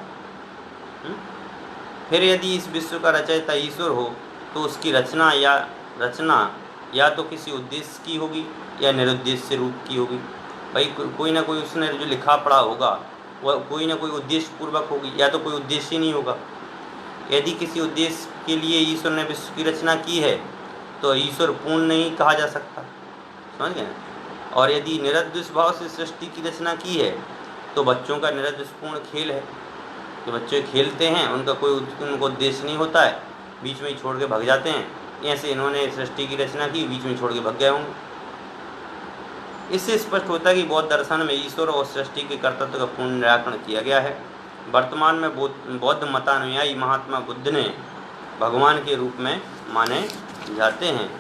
फिर यदि इस विश्व का रचयिता ईश्वर हो तो उसकी रचना या तो किसी उद्देश्य की होगी या निरुद्देश्य रूप की होगी। भाई कोई ना कोई उसने जो लिखा पढ़ा होगा वह कोई ना कोई उद्देश्य पूर्वक होगी, या तो कोई उद्देश्य ही नहीं होगा। यदि किसी उद्देश्य के लिए ईश्वर ने विश्व की रचना की है तो ईश्वर पूर्ण नहीं कहा जा सकता, समझ गए? और यदि निरुद्देश्य भाव से सृष्टि की रचना की है तो बच्चों का निरुद्देश्यपूर्ण खेल है। जो बच्चे खेलते हैं उनका कोई उनको उद्देश्य नहीं होता है, बीच में ही छोड़ के भाग जाते हैं। ऐसे इन्होंने सृष्टि की रचना की, बीच में छोड़ के भाग गए होंगे। इससे स्पष्ट होता है कि बौद्ध दर्शन में ईश्वर और सृष्टि के कर्तृत्व का पूर्ण निराकरण किया गया है। वर्तमान में बौद्ध मतानुयायी महात्मा बुद्ध ने भगवान के रूप में माने जाते हैं।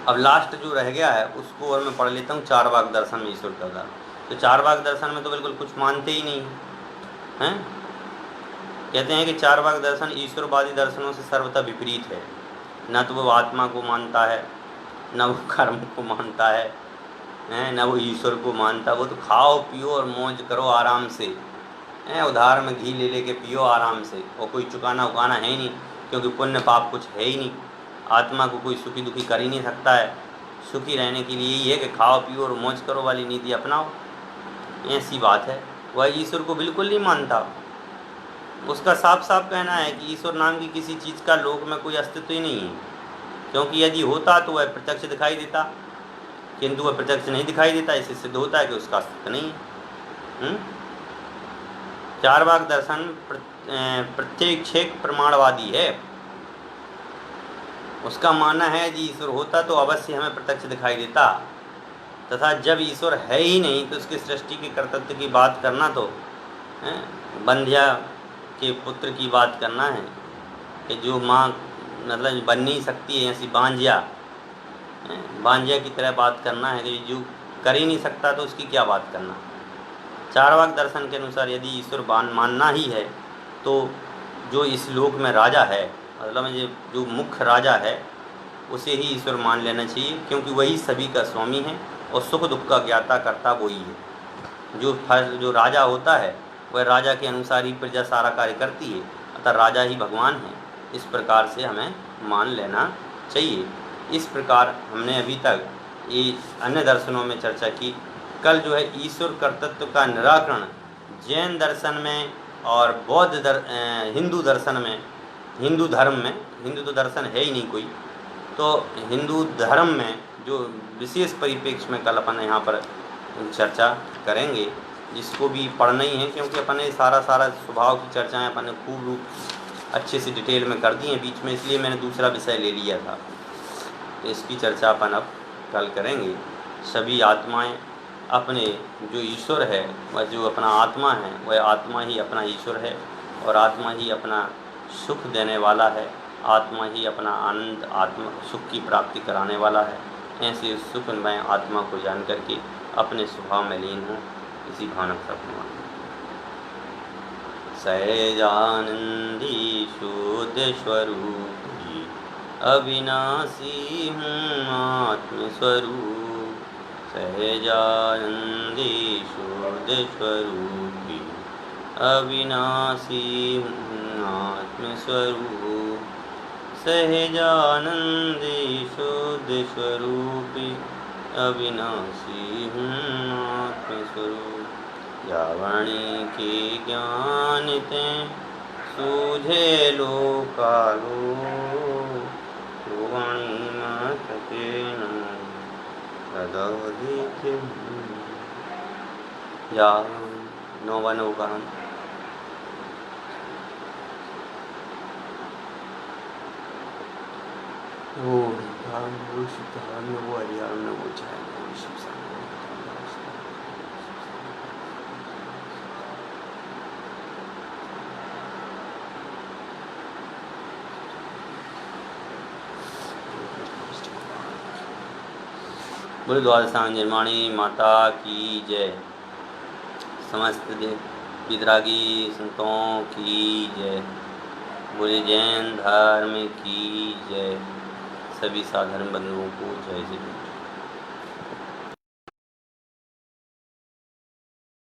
अब लास्ट जो रह गया है उसको और मैं पढ़ लेता हूँ, चारवाक दर्शन में ईश्वर का। तो चारवाक दर्शन में तो बिल्कुल कुछ मानते ही नहीं हैं, कहते हैं कि चारवाक दर्शन ईश्वरवादी दर्शनों से सर्वथा विपरीत है। न तो वो आत्मा को मानता है, न वो कर्म को मानता है, न वो ईश्वर को मानता। वो तो खाओ पियो और मौज करो आराम से, उधार में घी ले लेके पियो आराम से, और कोई चुकाना उकाना है ही नहीं, क्योंकि पुण्य पाप कुछ है ही नहीं। आत्मा को कोई सुखी दुखी कर ही नहीं सकता है। सुखी रहने के लिए यही है कि खाओ पियो और मौज करो वाली नीति अपनाओ। ऐसी बात है। वह ईश्वर को बिल्कुल नहीं मानता। उसका साफ साफ कहना है कि ईश्वर नाम की किसी चीज़ का लोक में कोई अस्तित्व ही नहीं है, क्योंकि यदि होता तो वह प्रत्यक्ष दिखाई देता, किंतु वह प्रत्यक्ष नहीं दिखाई देता। इससे सिद्ध होता है कि उसका अस्तित्व नहीं है। चारवाक दर्शन प्रत्यक्षेक प्रमाणवादी है। उसका मानना है कि ईश्वर होता तो अवश्य हमें प्रत्यक्ष दिखाई देता, तथा जब ईश्वर है ही नहीं तो उसकी सृष्टि के कर्तृत्व की बात करना तो बंध्या के पुत्र की बात करना है कि जो माँ मतलब बन नहीं सकती है, ऐसी बांझिया की तरह बात करना है कि जो कर ही नहीं सकता तो उसकी क्या बात करना। चारवाक दर्शन के अनुसार यदि ईश्वर मानना ही है तो जो इस लोक में राजा है, मतलब जो मुख्य राजा है, उसे ही ईश्वर मान लेना चाहिए, क्योंकि वही सभी का स्वामी है और सुख दुख का ज्ञाता करता वही है। जो राजा होता है वह राजा के अनुसार ही प्रजा सारा कार्य करती है, अतः राजा ही भगवान है। इस प्रकार से हमें मान लेना चाहिए। इस प्रकार हमने अभी तक ये अन्य दर्शनों में चर्चा की। कल जो है ईश्वर कर्तृत्व का निराकरण जैन दर्शन में और हिंदू दर्शन में, हिंदू धर्म में, हिंदू तो दर्शन है ही नहीं कोई, तो हिंदू धर्म में जो विशेष परिप्रेक्ष्य में कल अपन यहाँ पर चर्चा करेंगे, जिसको भी पढ़ना ही है, क्योंकि अपन ने सारा स्वभाव की चर्चाएं अपन ने खूब रूप अच्छे से डिटेल में कर दी हैं बीच में, इसलिए मैंने दूसरा विषय ले लिया था। तो इसकी चर्चा अपन अब कल करेंगे। सभी आत्माएं अपने जो ईश्वर है, वह जो अपना आत्मा है, वह आत्मा ही अपना ईश्वर है, और आत्मा ही अपना सुख देने वाला है, आत्मा ही अपना आनंद, आत्मा सुख की प्राप्ति कराने वाला है। ऐसे सुखमय आत्मा को जान करके अपने स्वभाव में लीन हो, इसी भावना का अपमान। सहजानंदी शुद्ध स्वरूपी अविनाशी हूँ आत्मस्वरूप। सहजानंदी शुद्ध स्वरूपी अविनाशी हूँ आत्मस्वरूप। सहजानंदी शुद्ध स्वरूपी अविनाशी हूँ आत्मस्वरूप। या वाणी के ज्ञान ते सूझे लोकालो, तो वाणी मत के नदे या नौवन वो बोले द्वादशांग निर्माणी माता की जय। समस्त वितरागी संतों की जय। बोले जैन धर्म की जय। सभी साधारण बंधुओं को जय जय।